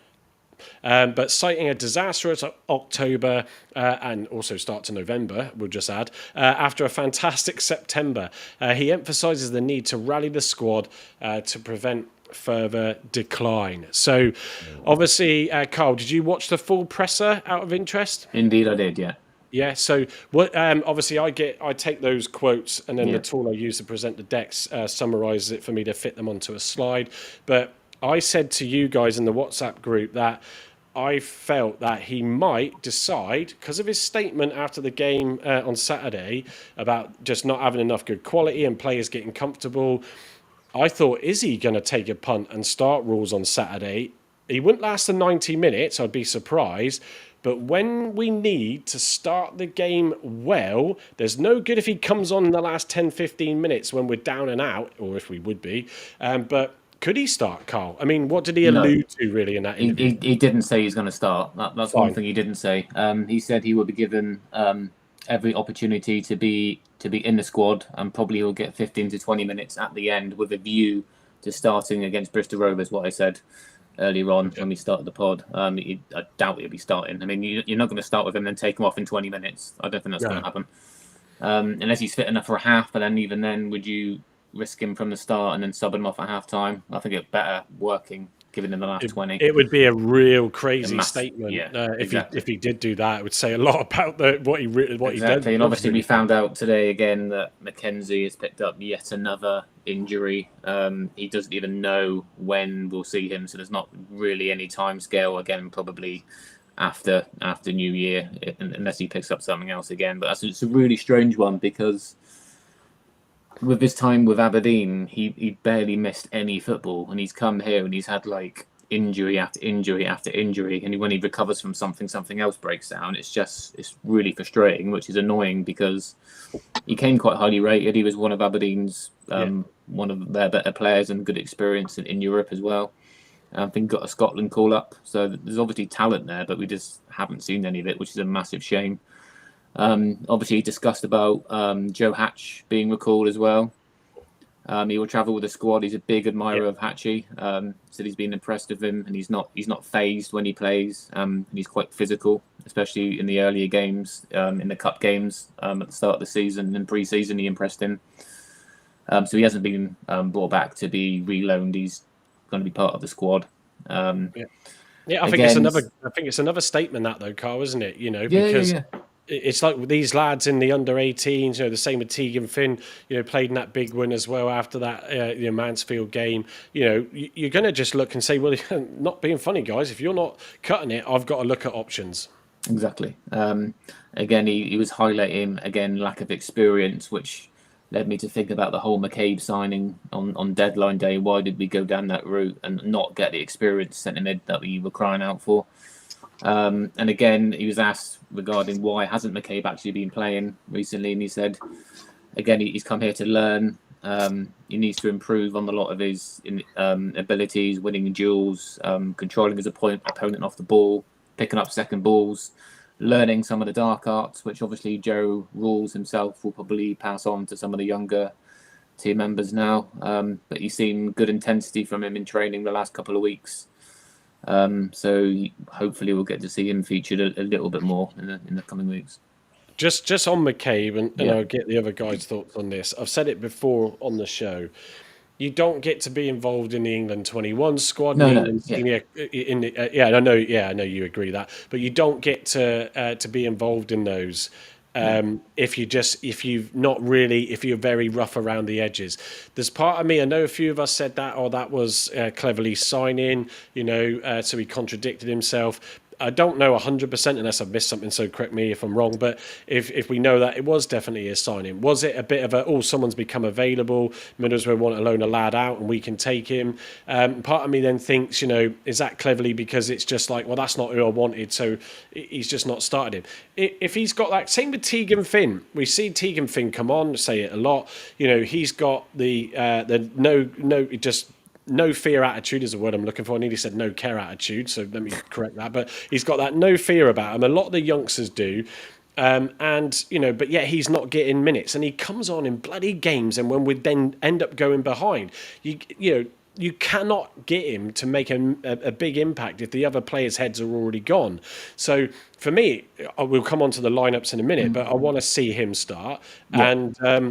But citing a disastrous October and also start to November, we'll just add, after a fantastic September, he emphasises the need to rally the squad to prevent further decline. So obviously, Carl, did you watch the full presser out of interest? Indeed, I did, yeah. Yeah, so what? Obviously, I take those quotes and then the tool I use to present the decks summarises it for me to fit them onto a slide. But I said to you guys in the WhatsApp group that I felt that he might decide, because of his statement after the game on Saturday about just not having enough good quality and players getting comfortable, I thought, is he going to take a punt and start Rules on Saturday? He wouldn't last the 90 minutes, I'd be surprised. But when we need to start the game well, there's no good if he comes on in the last 10, 15 minutes when we're down and out, or if we would be. But could he start, Carl? I mean, what did he allude to really in that interview? He didn't say he's going to start. That's one thing he didn't say. He said he would be given every opportunity to be in the squad, and probably he'll get 15 to 20 minutes at the end with a view to starting against Bristol Rovers, what I said earlier on when we started the pod. I doubt he'll be starting. I mean, you're not going to start with him and then take him off in 20 minutes. I don't think that's going to happen. unless he's fit enough for a half. But then even then, would you risk him from the start and then sub him off at half time? I think it's better working, giving him the last 20. It would be a real crazy statement if exactly. he did do that. It would say a lot about what he did. And obviously, we found out today again that Mackenzie has picked up yet another injury. He doesn't even know when we'll see him, so there's not really any time scale. Again, probably after New Year, unless he picks up something else again. But it's a really strange one because with his time with Aberdeen, he barely missed any football, and he's come here and he's had like injury after injury after injury, and when he recovers from something else breaks down. It's really frustrating, which is annoying because he came quite highly rated. He was one of Aberdeen's one of their better players and good experience in Europe as well. I think got a Scotland call up, so there's obviously talent there, but we just haven't seen any of it, which is a massive shame. Obviously, he discussed about Joe Hatch being recalled as well. He will travel with the squad. He's a big admirer of Hatchie. Said he's been impressed with him, and he's not phased when he plays. And he's quite physical, especially in the earlier games, in the cup games at the start of the season and pre-season. He impressed him. So he hasn't been brought back to be reloaned. He's going to be part of the squad. I think it's another statement that though, Carl, isn't it? You know, because it's like these lads in the under 18s, you know, the same with Tegan Finn, you know, played in that big win as well after that Mansfield game. You know, you're going to just look and say, well, not being funny, guys, if you're not cutting it, I've got to look at options. Exactly. Again, he was highlighting, again, lack of experience, which led me to think about the whole McCabe signing on deadline day. Why did we go down that route and not get the experience centre mid that we were crying out for? And again, he was asked regarding why hasn't McCabe actually been playing recently, and he said, again, he's come here to learn. He needs to improve on a lot of his abilities, winning duels, controlling his opponent off the ball, picking up second balls, learning some of the dark arts, which obviously Joe Rules himself will probably pass on to some of the younger team members now. But he's seen good intensity from him in training the last couple of weeks. So hopefully we'll get to see him featured a little bit more in the coming weeks. Just on McCabe, and I'll get the other guys' thoughts on this. I've said it before on the show. You don't get to be involved in the England 21 squad. I know you agree with that, but you don't get to be involved in those if you're very rough around the edges. There's part of me, I know a few of us said that was cleverly signing, so he contradicted himself. I don't know 100% unless I've missed something, so correct me if I'm wrong, but if we know that it was definitely a signing, was it a bit of someone's become available, Middlesbrough want to loan a lad out and we can take him? Part of me then thinks, is that cleverly because it's just like, well, that's not who I wanted, so he's just not started him. If he's got that, same with Tegan Finn, we see Tegan Finn come on, say it a lot, he's got the no fear attitude is the word I'm looking for. I nearly said no care attitude, so let me correct that. But he's got that no fear about him. A lot of the youngsters do. But yet he's not getting minutes. And he comes on in bloody games, and when we then end up going behind, you cannot get him to make a big impact if the other players' heads are already gone. So for me, we'll come on to the lineups in a minute, but I want to see him start. Yeah.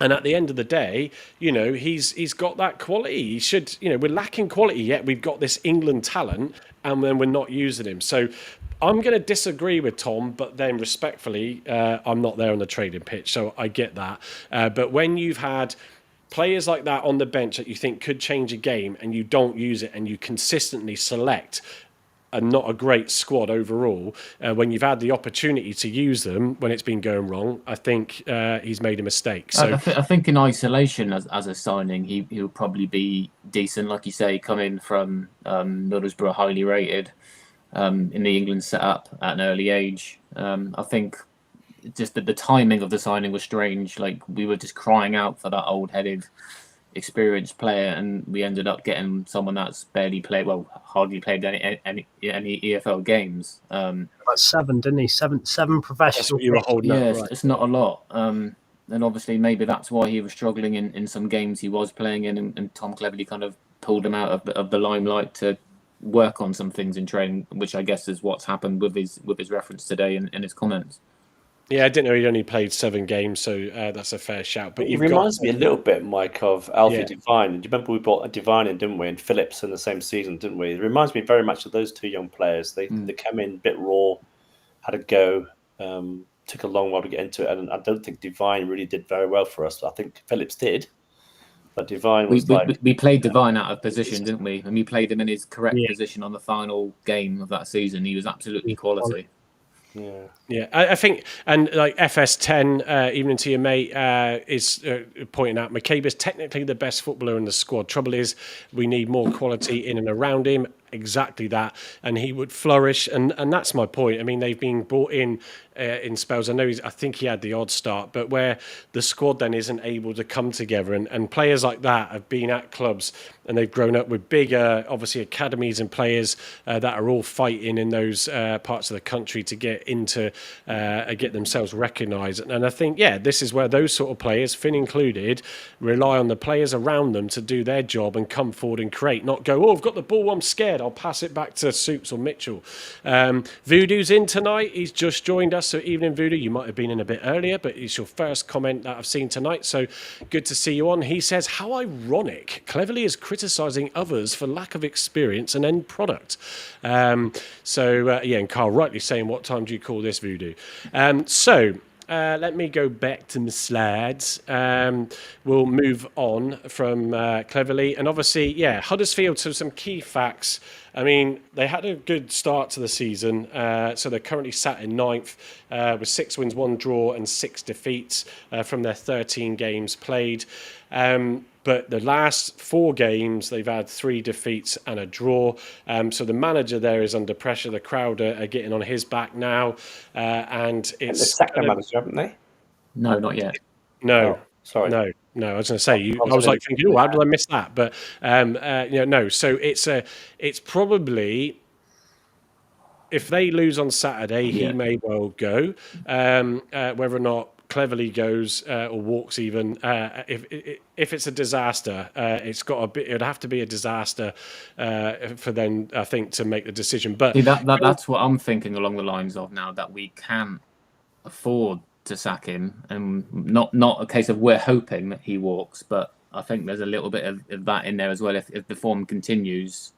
And at the end of the day, he's got that quality. He should, we're lacking quality, yet we've got this England talent, and then we're not using him. So I'm going to disagree with Tom, but then respectfully, I'm not there on the trading pitch, so I get that. But when you've had players like that on the bench that you think could change a game, and you don't use it, and you consistently select and not a great squad overall, when you've had the opportunity to use them when it's been going wrong, I think he's made a mistake. So I think in isolation as a signing, he'll probably be decent. Like you say, coming from Middlesbrough, highly rated in the England setup at an early age. I think just that the timing of the signing was strange. Like, we were just crying out for that old-headed, experienced player, and we ended up getting someone that's hardly played any EFL games. About 7, didn't he? Seven professional. That's what you were holding up, right? It's not a lot. And obviously maybe that's why he was struggling in some games he was playing in, and Tom cleverly kind of pulled him out of the limelight to work on some things in training, which I guess is what's happened with his reference today in his comments. Yeah, I didn't know he'd only played 7 games, so that's a fair shout. But It you've reminds me a little bit, Mike, of Alfie Yeah. Devine. And do you remember we brought a Devine in, didn't we? And Phillips in the same season, didn't we? It reminds me very much of those 2 young players. They came in a bit raw, had a go, took a long while to get into it. And I don't think Devine really did very well for us. I think Phillips did. But Devine was we played Devine out of position, didn't we? And we played him in his correct position on the final game of that season. He was absolutely quality. Yeah, I think, and like FS10, even to your mate, is pointing out McCabe is technically the best footballer in the squad. Trouble is, we need more quality in and around him. Exactly that, and he would flourish, and that's my point. I mean, they've been brought in spells. I think he had the odd start, but where the squad then isn't able to come together, and players like that have been at clubs and they've grown up with bigger, obviously, academies and players that are all fighting in those parts of the country to get into get themselves recognised. And I think, this is where those sort of players, Finn included, rely on the players around them to do their job and come forward and create, not go, I've got the ball, I'm scared, I'll pass it back to Soups or Mitchell. Voodoo's in tonight. He's just joined us. So evening, Voodoo. You might have been in a bit earlier, but it's your first comment that I've seen tonight. So good to see you on. He says, how ironic. Cleverly is criticising others for lack of experience and end product. And Carl rightly saying, what time do you call this, Voodoo? Let me go back to my slides. We'll move on from Cleverly. And obviously, Huddersfield, so some key facts. I mean, they had a good start to the season. So they're currently sat in 9th with 6 wins, 1 draw and 6 defeats from their 13 games played. But the last 4 games, they've had 3 defeats and a draw. So the manager there is under pressure. The crowd are getting on his back now. And it's... They sacked the manager, haven't they? No, not yet. No. Oh, sorry. No, I was going to say, I was like thinking, how did I miss that? But, no. So it's probably... If they lose on Saturday, he may well go. Whether or not Cleverly goes or walks even, if it's a disaster, it'd have to be a disaster for them, I think, to make the decision. But see, that's what I'm thinking along the lines of now, that we can't afford to sack him, and not a case of we're hoping that he walks, but I think there's a little bit of that in there as well. If the form continues,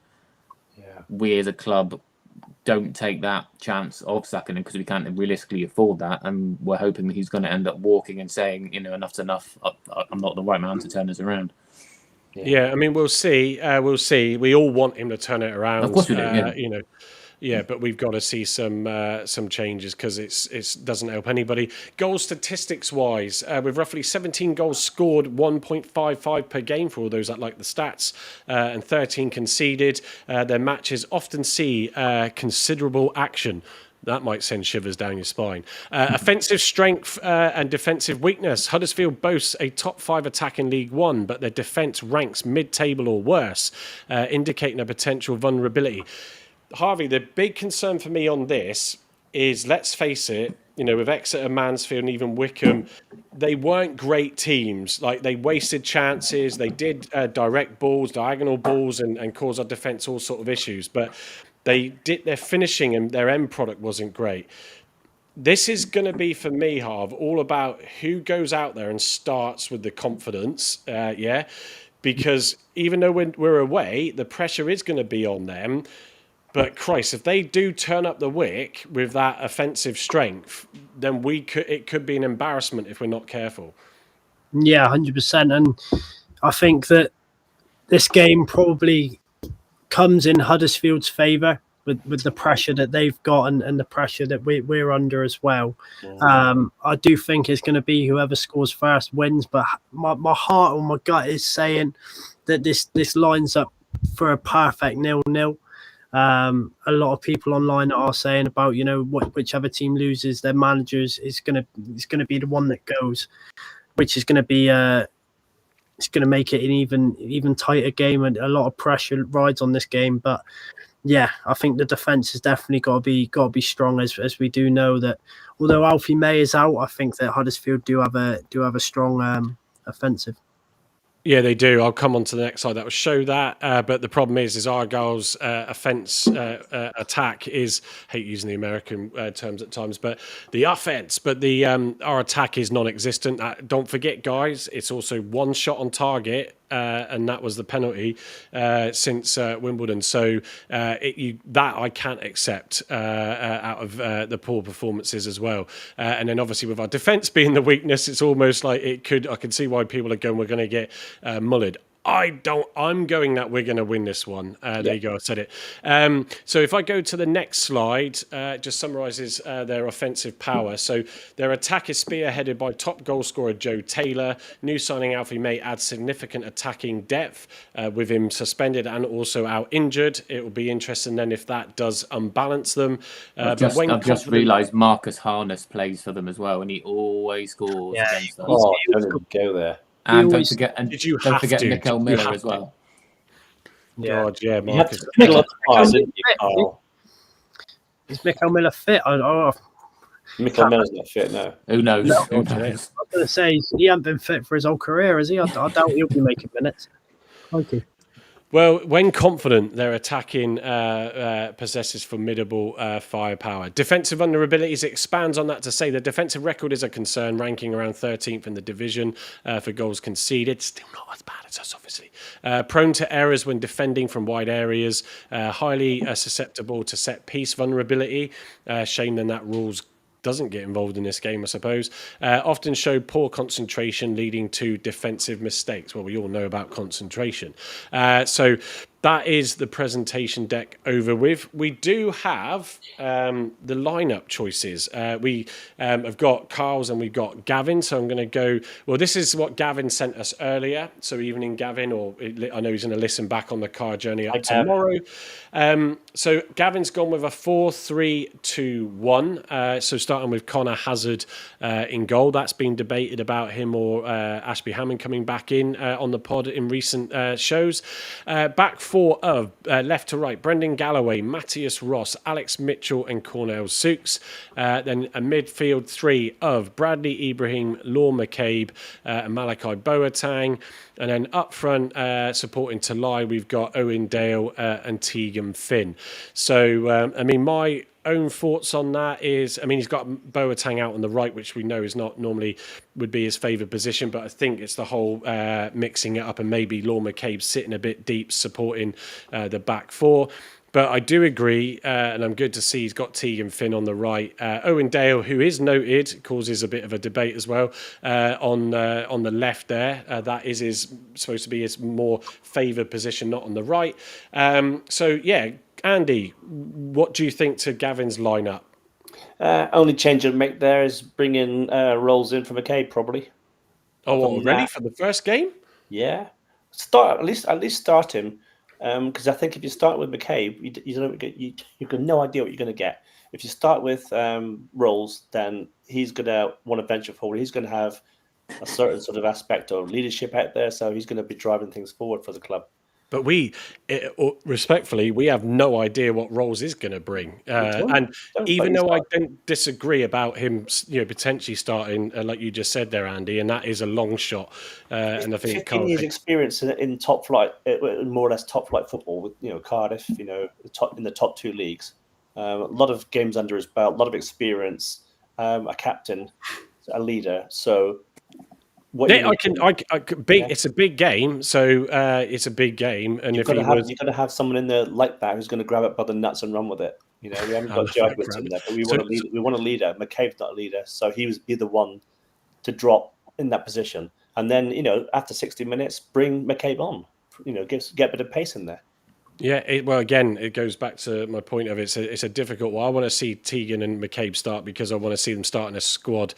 we as a club don't take that chance of sacking him because we can't realistically afford that, and we're hoping that he's going to end up walking and saying, enough's enough. I'm not the right man to turn us around. Yeah, I mean, we'll see. We'll see. We all want him to turn it around. Of course we do. But we've got to see some changes because it doesn't help anybody. Goal statistics wise, with roughly 17 goals scored, 1.55 per game for all those that like the stats, and 13 conceded. Their matches often see considerable action. That might send shivers down your spine. Offensive strength and defensive weakness. Huddersfield boasts a top 5 attack in League One, but their defence ranks mid-table or worse, indicating a potential vulnerability. Harvey, the big concern for me on this is, let's face it, with Exeter, Mansfield and even Wickham, they weren't great teams. Like, they wasted chances. They did direct balls, diagonal balls, and cause our defence all sort of issues. But their finishing and their end product wasn't great. This is going to be, for me, Harv, all about who goes out there and starts with the confidence, because even though we're away, the pressure is going to be on them. But Christ, if they do turn up the wick with that offensive strength, then it could be an embarrassment if we're not careful. Yeah, 100%. And I think that this game probably comes in Huddersfield's favour with the pressure that they've got and the pressure that we're under as well. I do think it's going to be whoever scores first wins, but my heart or my gut is saying that this lines up for a perfect 0-0. A lot of people online are saying about whichever team loses, their managers is going to be the one that goes, which is going to be it's going to make it an even tighter game, and a lot of pressure rides on this game. But I think the defense has definitely got to be strong, as we do know that although Alfie May is out, I think that Huddersfield do have a strong offensive. Yeah, they do. I'll come on to the next slide that will show that. But the problem is Argyle's offence attack is, I hate using the American terms at times, but the offence, but the our attack is non-existent. Don't forget, guys, it's also one shot on target. And that was the penalty since Wimbledon. So that I can't accept out of the poor performances as well. And then obviously with our defence being the weakness, it's almost like I can see why people are going, we're going to get mullered. I'm going that we're going to win this one. There you go, I said it. So if I go to the next slide, just summarises their offensive power. So their attack is spearheaded by top goal scorer Joe Taylor. New signing Alfie May adds significant attacking depth with him suspended and also out injured. It will be interesting then if that does unbalance them. I've just realised Marcus Harness plays for them as well, and he always scores against us. Oh, don't even go there. And don't forget Mikel Miller as well. Yeah. God, yeah, You have Marcus. to fill up the time, didn't you, Carl? Is Mikel Miller fit? Mikel Miller's not fit, no. Who knows? No. Who knows? I was going to say, he hasn't been fit for his whole career, has he? I doubt he'll be making minutes. Thank you. Well, when confident, their attacking possesses formidable firepower. Defensive vulnerabilities expands on that to say the defensive record is a concern, ranking around 13th in the division for goals conceded. Still not as bad as us, obviously. Prone to errors when defending from wide areas. Highly susceptible to set-piece vulnerability. Shame then that rules doesn't get involved in this game, I suppose. Often show poor concentration, leading to defensive mistakes. Well, we all know about concentration. So that is the presentation deck over with. We do have the lineup choices. We have got Carl's and we've got Gavin. So I'm going to go. Well, this is what Gavin sent us earlier. So evening, Gavin, or I know he's going to listen back on the car journey up tomorrow. So Gavin's gone with a 4-3-2-1. So starting with Connor Hazard in goal. That's been debated about him or Ashby Hammond coming back in on the pod in recent shows. Back four of left to right, Brendan Galloway, Matthias Ross, Alex Mitchell and Cornell Sukes. Then a midfield three of Bradley Ibrahim, Law McCabe and Malachi Boateng. And then up front, supporting Talai, we've got Owen Dale and Tegan Finn. So, my own thoughts on that is, he's got Boateng out on the right, which we know is not normally would be his favoured position, but I think it's the whole mixing it up and maybe Law McCabe sitting a bit deep, supporting the back four. But I do agree, and I'm good to see he's got Tegan Finn on the right. Owen Dale, who is noted, causes a bit of a debate as well on the left there. That is supposed to be his more favoured position, not on the right. Andy, what do you think to Gavin's lineup? Only change I'd make there is bring in Rolls in for McCabe, probably. Oh, already for the first game? Yeah, at least start him. Because I think if you start with McCabe, you've got no idea what you're going to get. If you start with Rolls, then he's going to want to venture forward. He's going to have a certain sort of aspect of leadership out there, so he's going to be driving things forward for the club. But respectfully, we have no idea what Rolls is going to bring. And even though I don't disagree about him, potentially starting, like you just said there, Andy, and that is a long shot. And I think 15 years experience in top flight, more or less top flight football with Cardiff, in the top two leagues. A lot of games under his belt, a lot of experience. A captain, a leader. So. It's a big game, so it's a big game, and you've got to have someone in there like that who's going to grab it by the nuts and run with it. We haven't got Joe Edwards in there, but we want a leader. We want a leader. McCabe's not a leader, so he was be the one to drop in that position, and then after 60 minutes, bring McCabe on. Get a bit of pace in there. Yeah, again, it goes back to my point of it's a difficult one. I want to see Tegan and McCabe start because I want to see them start in a start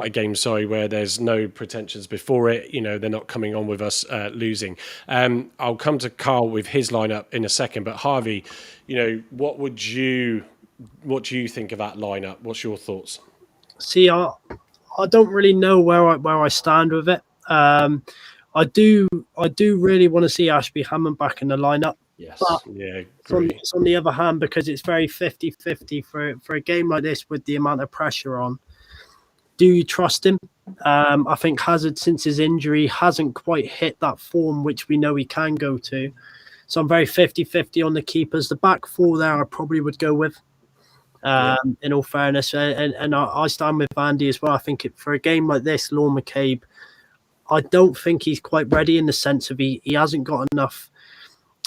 a game, where there's no pretensions before it. They're not coming on with us losing. I'll come to Carl with his lineup in a second, but Harvey, what do you think of that lineup? What's your thoughts? See, I don't really know where I stand with it. I do really want to see Ashby Hammond back in the lineup. Yes. But on the other hand, because it's very 50-50 for a game like this with the amount of pressure on, do you trust him? I think Hazard, since his injury, hasn't quite hit that form which we know he can go to. So I'm very 50-50 on the keepers. The back four there I probably would go with, in all fairness. And I stand with Andy as well. I think for a game like this, Lorne McCabe, I don't think he's quite ready in the sense of he hasn't got enough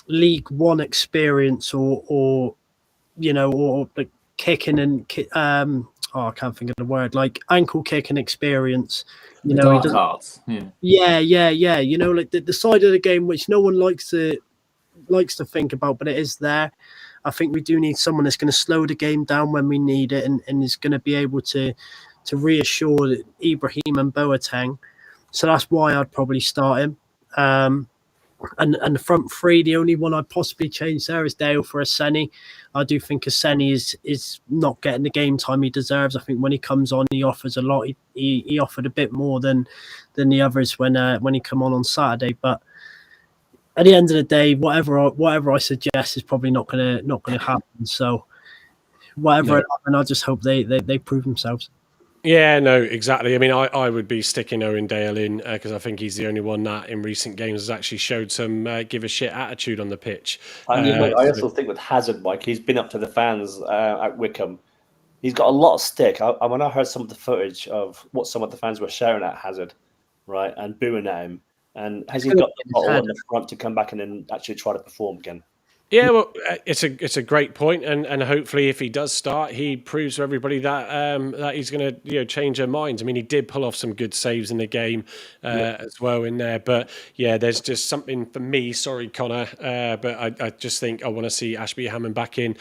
League One experience or like kicking and I can't think of the word, like ankle kicking experience. The dark arts. Yeah. Like the side of the game which no one likes to think about, but it is there. I think we do need someone that's going to slow the game down when we need it, and is going to be able to reassure Ibrahim and Boateng. So that's why I'd probably start him. And the front three, the only one I'd possibly change there is Dale for Aseni. I do think Aseni is not getting the game time he deserves. I think when he comes on, he offers a lot. He offered a bit more than the others when he come on Saturday. But at the end of the day, whatever I suggest is probably not gonna happen. So whatever, and I just hope they prove themselves. Yeah, no, exactly. I mean, I would be sticking Owen Dale in because I think he's the only one that in recent games has actually showed some give a shit attitude on the pitch. I also think with Hazard, Mike, he's been up to the fans at Wickham. He's got a lot of stick. When I heard some of the footage of what some of the fans were shouting at Hazard, right, and booing at him, and has he got the bottle on the front to come back and then actually try to perform again? Yeah, well, it's a great point, and hopefully, if he does start, he proves to everybody that that he's going to change their minds. I mean, he did pull off some good saves in the game as well in there, but yeah, there's just something for me. Sorry, Connor, but I just think I want to see Ashby Hammond back in.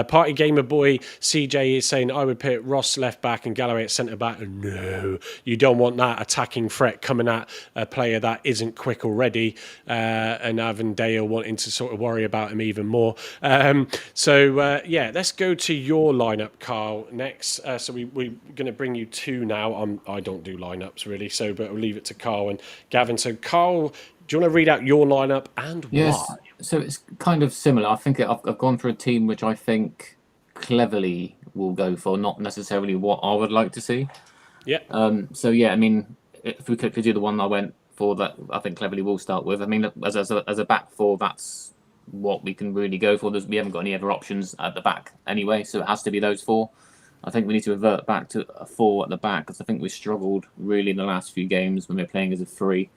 Party Gamer Boy CJ is saying I would put Ross left back and Galloway at centre back. No, you don't want that attacking threat coming at a player that isn't quick already, and having Dale wanting to sort of worry about him even more. Let's go to your lineup, Carl, next. So we're going to bring you two now. I don't do lineups really, but I'll leave it to Carl and Gavin. So Carl, do you want to read out your lineup and why? So it's kind of similar. I think I've gone for a team which I think Cleverly will go for, not necessarily what I would like to see. Yeah. I mean, if we could do the one I went for, that I think Cleverly will start with. I mean, as a back four, that's what we can really go for. We haven't got any other options at the back anyway, so it has to be those four. I think we need to revert back to a four at the back because I think we struggled really in the last few games when we were playing as a three.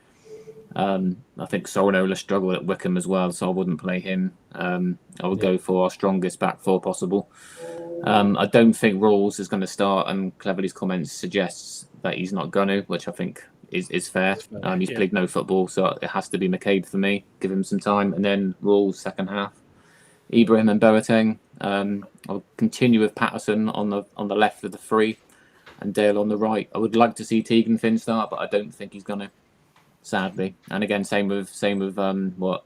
I think Sorinola struggled at Wickham as well, so I wouldn't play him. I would go for our strongest back four possible. I don't think Rawls is going to start, and Cleverly's comments suggests that he's not going to, which I think is fair. He's played no football, so it has to be McCabe for me. Give him some time, and then Rawls second half. Ibrahim and Boateng. I'll continue with Patterson on the left of the three, and Dale on the right. I would like to see Tegan Finn start, but I don't think he's gonna, sadly. And again, same with what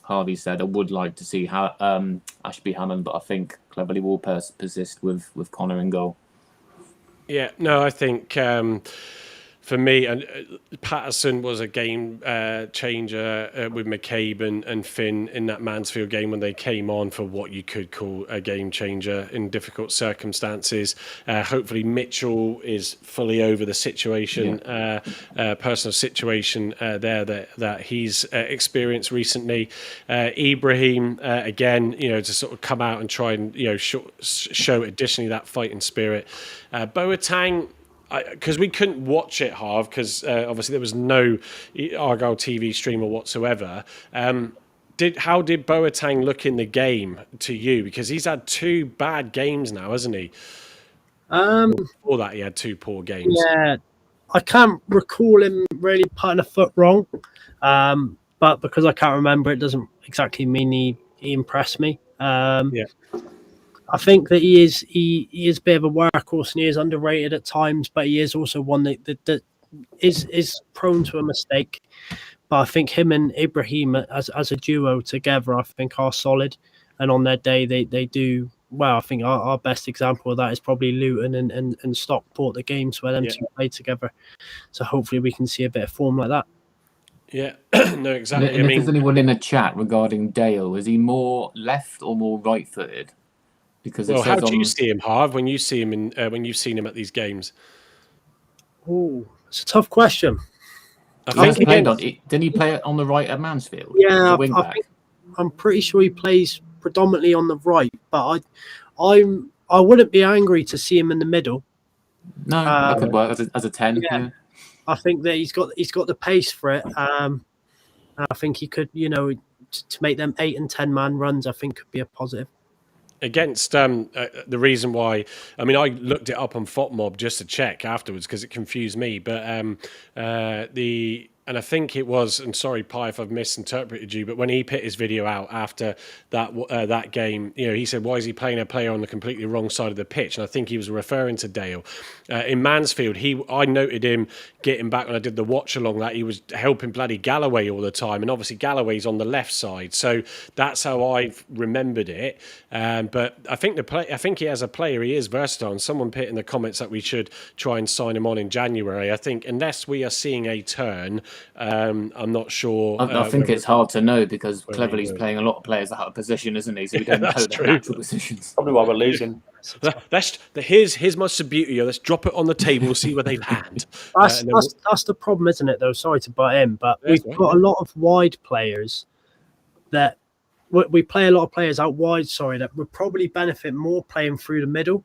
Harvey said. I would like to see Ashby Hammond, but I think Cleverly will persist with Connor in goal. Yeah, no, I think for me, and Patterson was a game changer with McCabe and Finn in that Mansfield game when they came on for what you could call a game changer in difficult circumstances. Hopefully Mitchell is fully over the situation, personal situation there that he's experienced recently. Ibrahim, again, to sort of come out and try and show additionally that fighting spirit. Boateng, because we couldn't watch it, Harv, because obviously there was no Argyle TV streamer whatsoever. How did Boateng look in the game to you? Because he's had two bad games now, hasn't he? Before that, he had two poor games. Yeah, I can't recall him really putting a foot wrong, but because I can't remember, it doesn't exactly mean he impressed me. I think that he is a bit of a workhorse and he is underrated at times, but he is also one that is prone to a mistake. But I think him and Ibrahim as a duo together, I think are solid. And on their day, they do well. I think our best example of that is probably Luton and Stockport, the games where them two play together. So hopefully we can see a bit of form like that. Yeah, no, exactly. And if there's anyone in the chat regarding Dale, is he more left or more right-footed? Because how do you see him, Harv, when you see him when you've seen him at these games? Oh, It's a tough question. I He has think played on. Didn't he play on the right at Mansfield? Yeah, the wing back. I'm pretty sure he plays predominantly on the right, but I wouldn't be angry to see him in the middle. No, that could work as a 10. Yeah. Yeah. I think that he's got the pace for it. I think he could, to make them 8 and 10 man runs, I think could be a positive. against the reason why, I mean, I looked it up on FOTMob just to check afterwards because it confused me, but and I think it was, and sorry, Pi, if I've misinterpreted you, but when he put his video out after that game, he said, why is he playing a player on the completely wrong side of the pitch? And I think he was referring to Dale. In Mansfield, I noted him getting back when I did the watch along that he was helping bloody Galloway all the time. And obviously Galloway's on the left side. So that's how I've remembered it. But I think he has a player, he is versatile. And someone put in the comments that we should try and sign him on in January. I think unless we are seeing a turn, I'm not sure. I think it's hard to know because Cleverly's playing a lot of players out of position, isn't he? So we don't know their natural positions. Probably why we're losing. Here's my beauty. Let's drop it on the table, see where they land. That's the problem, isn't it? Though, sorry to butt in, but we've got a lot of wide players that we play a lot of players out wide. Sorry, that would probably benefit more playing through the middle.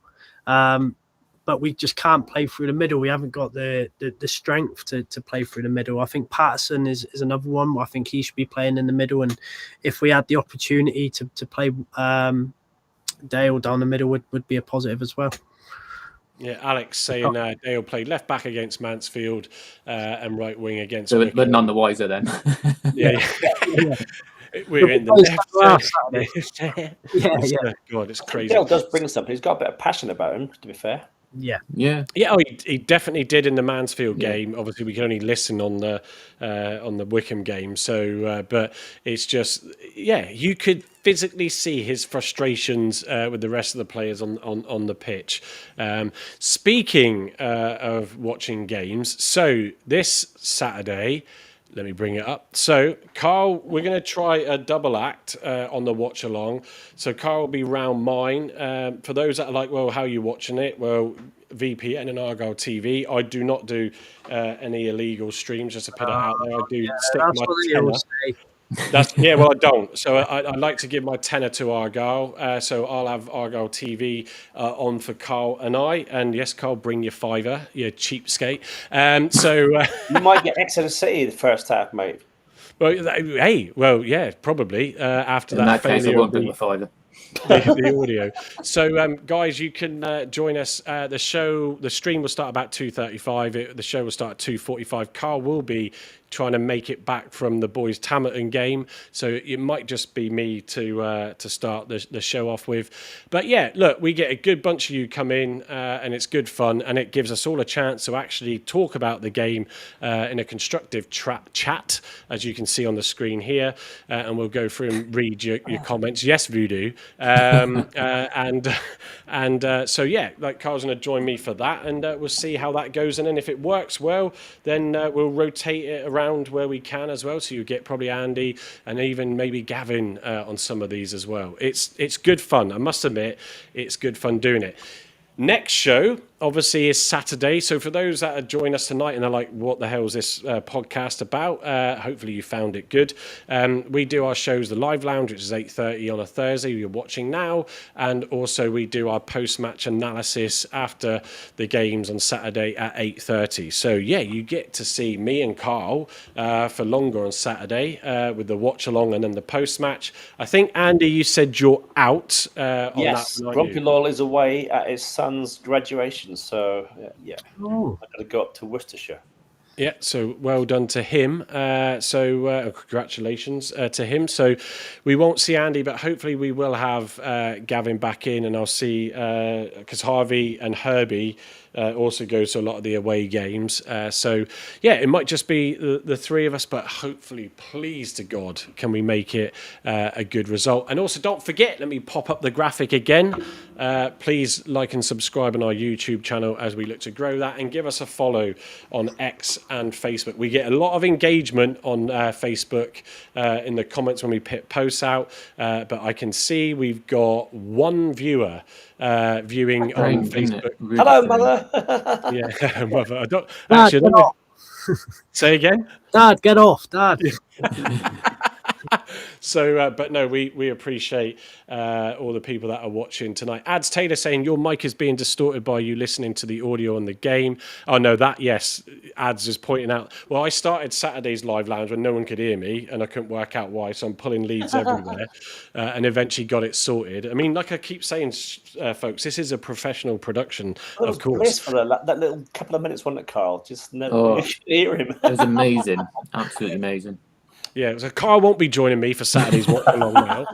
But we just can't play through the middle. We haven't got the strength to play through the middle. I think Patterson is another one. I think he should be playing in the middle. And if we had the opportunity to play Dale down the middle, would be a positive as well. Yeah, Alex saying Dale played left back against Mansfield and right wing against. So we're none the wiser then. Yeah. We're in the left. Yeah. God, it's crazy. Dale does bring something. He's got a bit of passion about him, to be fair. Yeah. Oh, he definitely did in the Mansfield game. Obviously, we can only listen on the Wickham game. So, but it's just, you could physically see his frustrations with the rest of the players on the pitch. Speaking of watching games, so this Saturday. Let me bring it up. So, Carl, we're going to try a double act on the watch along. So, Carl will be round mine. For those that are like, well, how are you watching it? Well, VPN and Argyle TV. I do not do any illegal streams, just to put it out there. I do stick my tenner. Well, I don't. So I like to give my tenner to Argyle. So I'll have Argyle TV on for Carl and I. And yes, Carl, bring your fiver, you cheapskate. You might get Exeter City the first half, mate. Well, probably after that. In that case, I won't bring the fiver. The audio. So, guys, you can join us. The stream will start about 2:35. The show will start at 2:45. Carl will be trying to make it back from the boys' Tamerton game, so it might just be me to start the show off with. But yeah, look, we get a good bunch of you come in, and it's good fun, and it gives us all a chance to actually talk about the game in a constructive chat, as you can see on the screen here, and we'll go through and read your comments. Yes, Voodoo. So yeah, like Carl's going to join me for that, and we'll see how that goes. And then if it works well, then we'll rotate it around where we can as well. So you get probably Andy and even maybe Gavin on some of these as well. It's good fun. I must admit, it's good fun doing it. Next show, obviously, is Saturday. So for those that are joining us tonight and are like, what the hell is this podcast about? Hopefully you found it good. We do our shows, the Live Lounge, which is 8:30 on a Thursday, you're watching now. And also we do our post-match analysis after the games on Saturday at 8:30. So yeah, you get to see me and Carl for longer on Saturday with the watch along and then the post-match. I think, Andy, you said you're out on yes, that. Grumpy Lol is away at his son's graduation. So, I've got to go up to Worcestershire. Yeah, so well done to him. Congratulations to him. So we won't see Andy, but hopefully we will have Gavin back in, and I'll see, because Harvey and Herbie also goes to a lot of the away games. So, yeah, it might just be the three of us, but hopefully, please to God, can we make it a good result. And also, don't forget, let me pop up the graphic again. Please like and subscribe on our YouTube channel as we look to grow that, and give us a follow on X and Facebook. We get a lot of engagement on Facebook in the comments when we put posts out, but I can see we've got one viewer viewing on Facebook. Hello, mother. mother. Yeah, mother. I don't Dad, actually. I get don't know. off. Say again. Dad, get off. Dad. So, but no, we appreciate all the people that are watching tonight. Ads Taylor saying your mic is being distorted by you listening to the audio on the game. Oh no, that yes, Ads is pointing out. Well, I started Saturday's live lounge when no one could hear me, and I couldn't work out why. So I'm pulling leads everywhere, and eventually got it sorted. I mean, like I keep saying, folks, this is a professional production, That of was course. bliss for that little couple of minutes, wasn't it, Carl? Just no, Oh. you could hear him. It was amazing, absolutely amazing. Yeah, so Carl won't be joining me for Saturday's Watch Along now.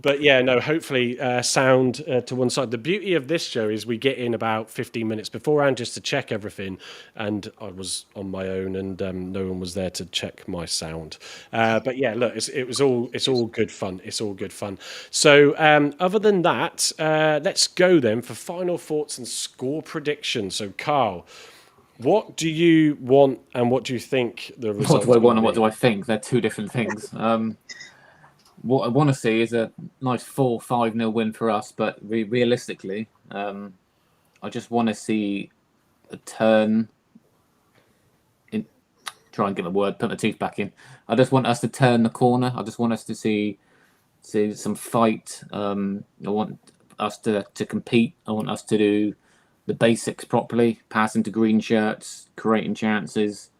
But yeah, no, hopefully sound to one side. The beauty of this show is we get in about 15 minutes beforehand just to check everything. And I was on my own and no one was there to check my sound. But yeah, look, it's all good fun. It's all good fun. So other than that, let's go then for final thoughts and score predictions. So Carl, what do you want and what do you think the result? What do I want and what do I think? They're two different things. What I want to see is a nice 4-5-0 win for us, but realistically, I just want to see a turn. Try and get my word, put my teeth back in. I just want us to turn the corner. I just want us to see some fight. I want us to compete. I want us to do the basics properly, passing to green shirts, creating chances.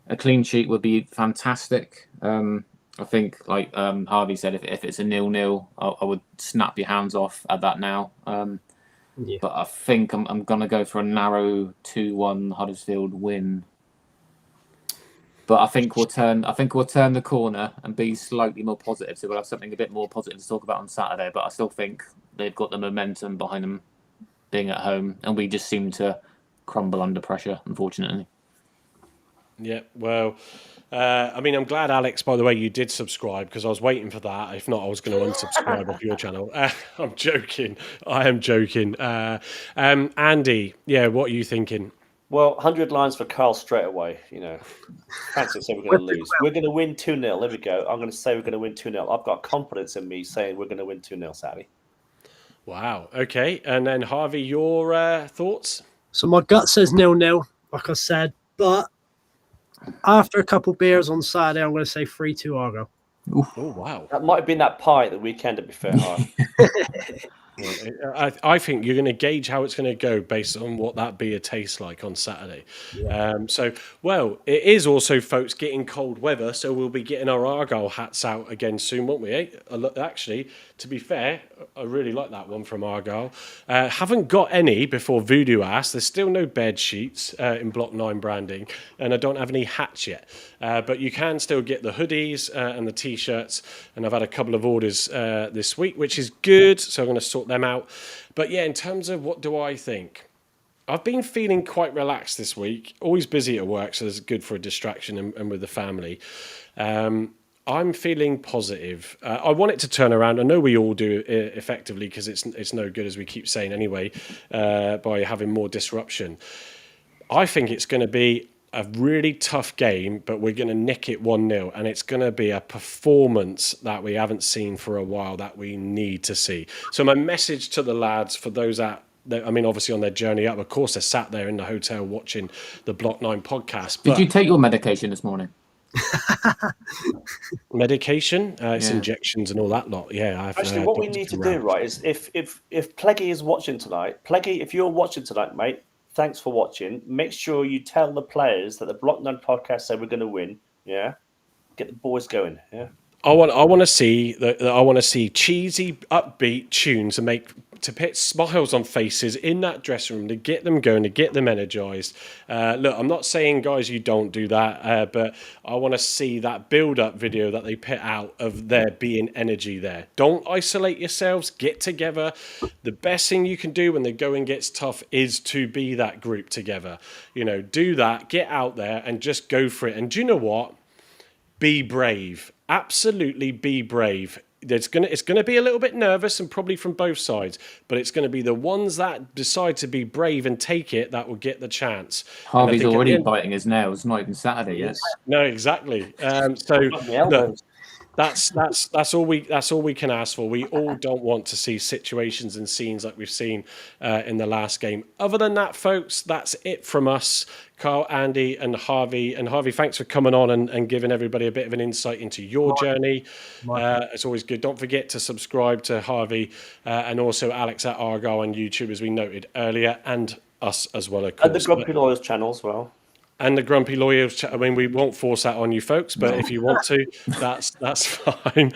A clean sheet would be fantastic. I think, like Harvey said, if it's a 0-0, I would snap your hands off at that now. But I think I'm going to go for a narrow 2-1 Huddersfield win. But I think we'll turn the corner and be slightly more positive. So we'll have something a bit more positive to talk about on Saturday. But I still think they've got the momentum behind them being at home, and we just seem to crumble under pressure, unfortunately. Yeah, well, I mean, I'm glad, Alex, by the way, you did subscribe because I was waiting for that. If not, I was going to unsubscribe off your channel. I'm joking. I am joking. Andy, yeah, what are you thinking? Well, 100 lines for Carl straight away. You know, fancy say we're going to lose. We're going to win 2-0. There we go. I'm going to say we're going to win 2-0. I've got confidence in me saying we're going to win 2-0 Saturday. Wow. Okay. And then, Harvey, your thoughts? So my gut says 0-0, like I said, but after a couple beers on Saturday, I'm going to say 3-2 Argyle. Oh, wow. That might have been that pie at the weekend, to be fair, Harv. I think you're going to gauge how it's going to go based on what that beer tastes like on Saturday. So, well, it is also, folks, getting cold weather, so we'll be getting our Argyle hats out again soon, won't we? Actually, to be fair, I really like that one from Argyle. Haven't got any before Voodoo asked. There's still no bed sheets in Block 9 branding, and I don't have any hats yet. But you can still get the hoodies and the T-shirts, and I've had a couple of orders this week, which is good, so I'm going to sort them out. But yeah, in terms of what do I think, I've been feeling quite relaxed this week, always busy at work, so it's good for a distraction and with the family. I'm feeling positive. I want it to turn around. I know we all do effectively because it's no good, as we keep saying anyway, by having more disruption. I think it's going to be a really tough game, but we're going to nick it 1-0, and it's going to be a performance that we haven't seen for a while that we need to see. So my message to the lads, for those I mean, obviously on their journey up, of course, they're sat there in the hotel watching the Block 9 podcast. Did you take your medication this morning? Medication, it's injections and all that lot. Yeah, Actually, what we need to do, right, is if Pleggy is watching tonight, Pleggy, if you're watching tonight, mate, thanks for watching. Make sure you tell the players that the Block 9 podcast said we're going to win. Yeah, get the boys going. Yeah, I want to see cheesy, upbeat tunes to put smiles on faces in that dressing room, to get them going, to get them energized. Look, I'm not saying, guys, you don't do that, but I want to see that build-up video that they put out of there being energy there. Don't isolate yourselves. Get together. The best thing you can do when the going gets tough is to be that group together. You know, do that. Get out there and just go for it. And do you know what? Be brave. Absolutely be brave. It's gonna be a little bit nervous, and probably from both sides, but it's going to be the ones that decide to be brave and take it that will get the chance. Harvey's already biting his nails, not even Saturday yet. No, exactly. So look, That's all we can ask for. We all don't want to see situations and scenes like we've seen in the last game. Other than that, folks, that's it from us, Carl, Andy, and Harvey. And Harvey, thanks for coming on and giving everybody a bit of an insight into your journey. It's always good. Don't forget to subscribe to Harvey and also Alex at Argyle on YouTube, as we noted earlier, and us as well, of course. And the Grumpy Lawyers channel as well. And the Grumpy Lawyers. I mean, we won't force that on you folks, but if you want to, that's fine.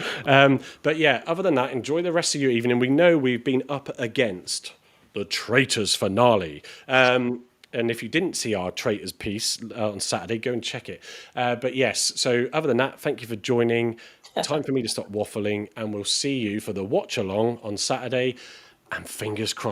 But yeah, other than that, enjoy the rest of your evening. We know we've been up against the Traitors finale. And if you didn't see our Traitors piece on Saturday, go and check it. But yes, so other than that, thank you for joining. Time for me to stop waffling, and we'll see you for the watch along on Saturday. And fingers crossed.